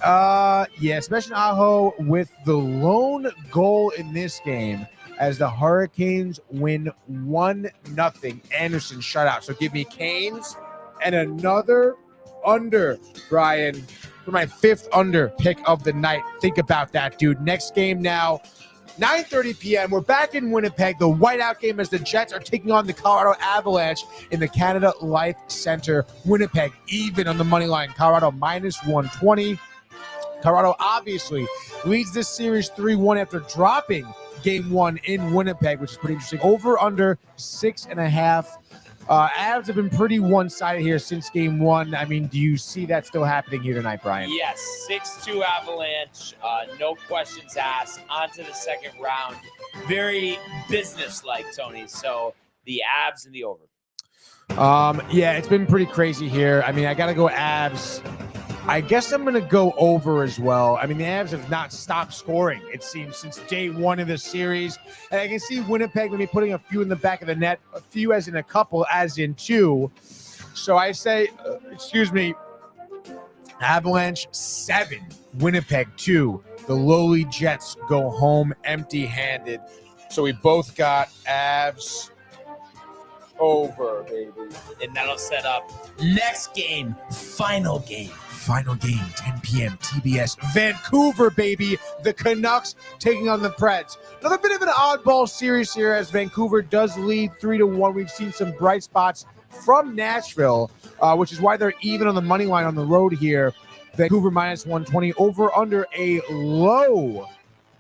Sebastian Aho with the lone goal in this game as the Hurricanes win 1-0. Anderson shutout. So give me Canes and another under, Brian, for my 5th under pick of the night. Think about that, dude. Next game now, 9:30 p.m. We're back in Winnipeg. The whiteout game as the Jets are taking on the Colorado Avalanche in the Canada Life Center. Winnipeg even on the money line. Colorado -120. Colorado obviously leads this series 3-1 after dropping game 1 in Winnipeg, which is pretty interesting. Over under 6.5. Avs have been pretty one-sided here since game 1. I mean, do you see that still happening here tonight, Brian? Yes, 6-2 Avalanche. No questions asked. On to the second round. Very business-like, Tony. So the Avs and the over. Yeah, it's been pretty crazy here. I mean, I got to go Avs. I guess I'm going to go over as well. I mean, the Avs have not stopped scoring, it seems, since day 1 of the series. And I can see Winnipeg maybe putting a few in the back of the net, a few as in a couple, as in 2. So I say, Avalanche 7, Winnipeg 2. The lowly Jets go home empty-handed. So we both got Avs over, baby. And that'll set up next game, final game. Final game, 10 p.m. TBS. Vancouver, baby. The Canucks taking on the Preds. Another bit of an oddball series here as Vancouver does lead 3-1. We've seen some bright spots from Nashville, which is why they're even on the money line on the road here. Vancouver -120. Over under a low.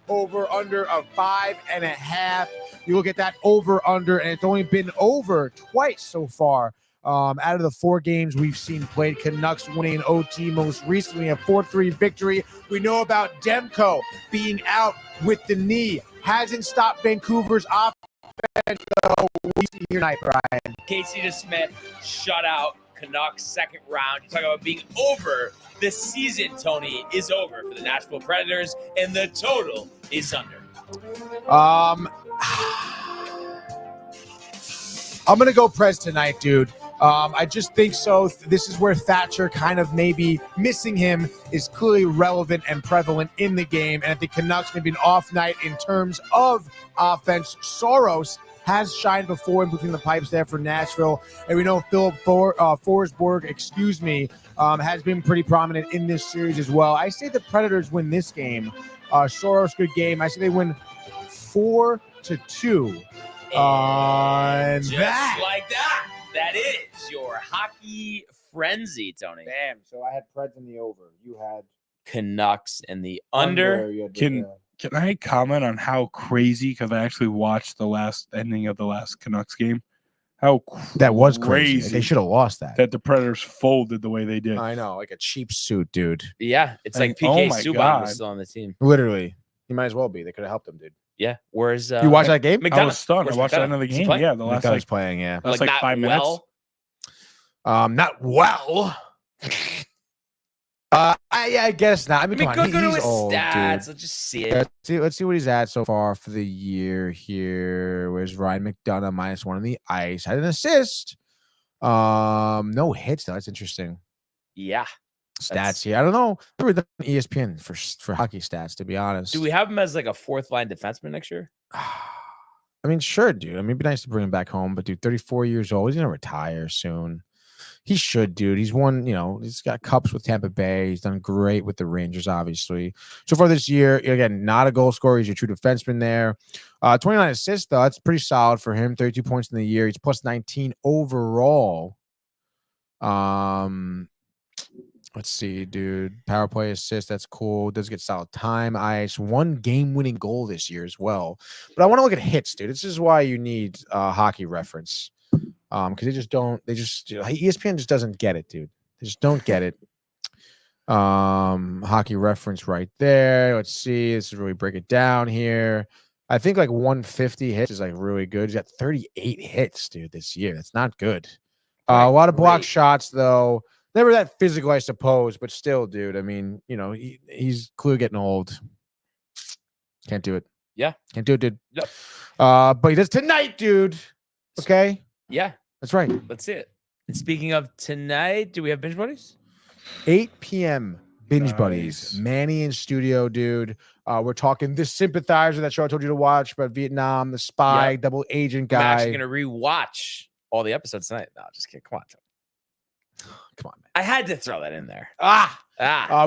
Over under of 5.5. You look at that over under, and it's only been over twice so far. Out of the 4 games we've seen played, Canucks winning in OT, most recently a 4-3 victory. We know about Demko being out with the knee. Hasn't stopped Vancouver's offense, though. We see here tonight, Brian. Casey DeSmith, shutout. Canucks second round. You talk about being over. The season, Tony, is over for the Nashville Predators, and the total is under. I'm going to go Preds tonight, dude. I just think so. This is where Thatcher kind of maybe missing him is clearly relevant and prevalent in the game. And I think Canucks maybe an off night in terms of offense. Soros has shined before in between the pipes there for Nashville. And we know Philip Forsberg, has been pretty prominent in this series as well. I say the Predators win this game. Soros, good game. I say they win 4-2. And just that. like that. That is your hockey frenzy, Tony. Damn. So I had Preds in the over. You had Canucks in the under. Can I comment on how crazy, because I actually watched the last ending of the last Canucks game, how that was crazy. They should have lost that the Predators folded the way they did. I know, like a cheap suit, dude. Yeah, it's like PK Subban was still on the team. Literally. He might as well be. They could have helped him, dude. Yeah. Where's you watch that game? I was stunned. I watched another game. Yeah, the last was playing. Yeah, that's like 5 minutes. Not well. I guess not. I mean, go to his old, stats. Dude. Let's just see it. Let's see what he's at so far for the year here. Where's Ryan McDonough -1 on the ice? Had an assist. No hits though. That's interesting. Yeah. Stats here. I don't know. We were done on ESPN for hockey stats, to be honest. Do we have him as like a 4th line defenseman next year? I mean, sure, dude. I mean, it'd be nice to bring him back home, but dude, 34 years old. He's gonna retire soon. He should, dude. He's won, he's got cups with Tampa Bay. He's done great with the Rangers, obviously. So far this year, again, not a goal scorer. He's your true defenseman there. 29 assists, though. That's pretty solid for him. 32 points in the year. He's plus 19 overall. Let's see, dude. Power play assist. That's cool. Does get solid time, ice. 1 game-winning goal this year as well. But I want to look at hits, dude. This is why you need hockey reference. Because ESPN just doesn't get it, dude. They just don't get it. Hockey reference right there. Let's see. This is really break it down here. I think like 150 hits is like really good. He's got 38 hits, dude, this year. That's not good. A lot of block shots, though. Never that physical, I suppose, but still, dude. I mean, he's clearly getting old. Can't do it. Yeah. Can't do it, dude. Yep. But he does tonight, dude. Okay. Yeah. That's right. Let's see it. And speaking of tonight, do we have binge buddies? 8 p.m. binge buddies. Manny in studio, dude. We're talking This Sympathizer, that show I told you to watch about Vietnam, the spy, double agent guy. I'm actually going to rewatch all the episodes tonight. No, just kidding. Come on, Tony. Come on, man. I had to throw that in there.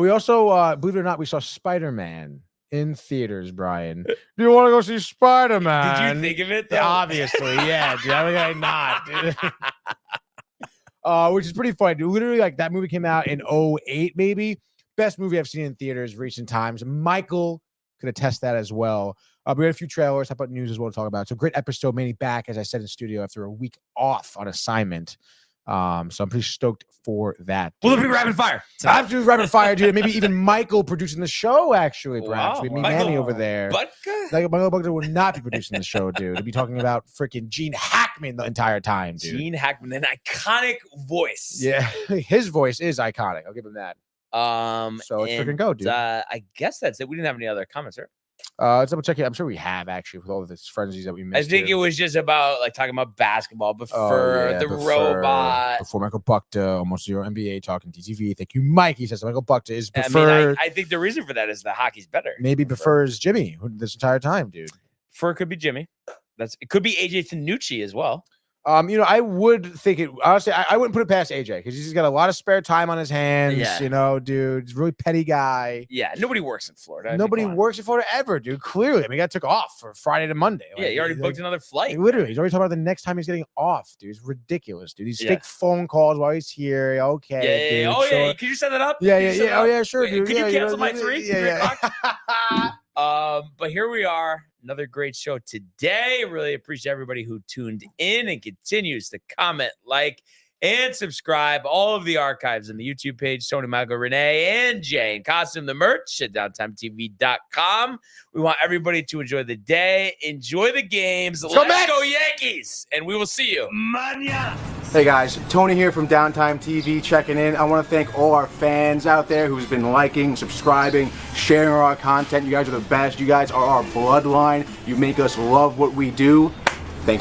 We also, believe it or not, we saw Spider-Man in theaters, Brian. Do you want to go see Spider-Man? Did you think of it, though? Yeah, obviously, yeah, dude. How could I not, dude? Which is pretty funny, dude. Literally, like, that movie came out in 2008, maybe. Best movie I've seen in theaters recent times. Michael could attest that as well. We had a few trailers, how about news as well to talk about. So great episode, mainly back, as I said, in studio after a week off on assignment. So I'm pretty stoked for that. Will it be rapid fire? I have to do rapid fire, dude. Maybe even Michael producing the show, actually, perhaps. Wow. With me, Michael Manny over there. Butker? Like, Michael Butker will not be producing the show, dude. He'll be talking about freaking Gene Hackman the entire time, dude. Gene Hackman, an iconic voice. Yeah, his voice is iconic. I'll give him that. So let's freaking go, dude. I guess that's it. We didn't have any other comments, right? Let's double check it. I'm sure we have, actually, with all of this frenzies that we missed. I think here. it was just about like talking about basketball before robot. Before Michael Bukta, almost zero NBA talking DTV. Thank you, Mike. He says Michael Bukta is preferred. I think the reason for that is the hockey's better. Maybe prefers Jimmy this entire time, dude. It could be Jimmy. It could be AJ Tanucci as well. I would think it honestly. I wouldn't put it past AJ because he's got a lot of spare time on his hands. Yeah. Dude, he's a really petty guy. Yeah, nobody works in Florida. Nobody works in Florida ever, dude. Clearly, I mean, he got took off for Friday to Monday. Yeah, he already booked another flight. Literally, he's already talking about the next time he's getting off, dude. It's ridiculous, dude. These fake phone calls while he's here. Okay. Yeah. Dude, Oh sure. yeah. Can you set that up? Yeah. Oh yeah, sure, dude. Can you cancel my 3? Yeah. But here we are. Another great show today. Really appreciate everybody who tuned in and continues to comment, like, and subscribe. All of the archives on the YouTube page, Tony, Michael, Renee, and Jane. Costume the merch at downtimetv.com. We want everybody to enjoy the day, enjoy the games. Let's go Yankees, and we will see you. Mañana. Hey guys, Tony here from Downtime TV checking in. I want to thank all our fans out there who's been liking, subscribing, sharing our content. You guys are the best. You guys are our bloodline. You make us love what we do. Thanks again.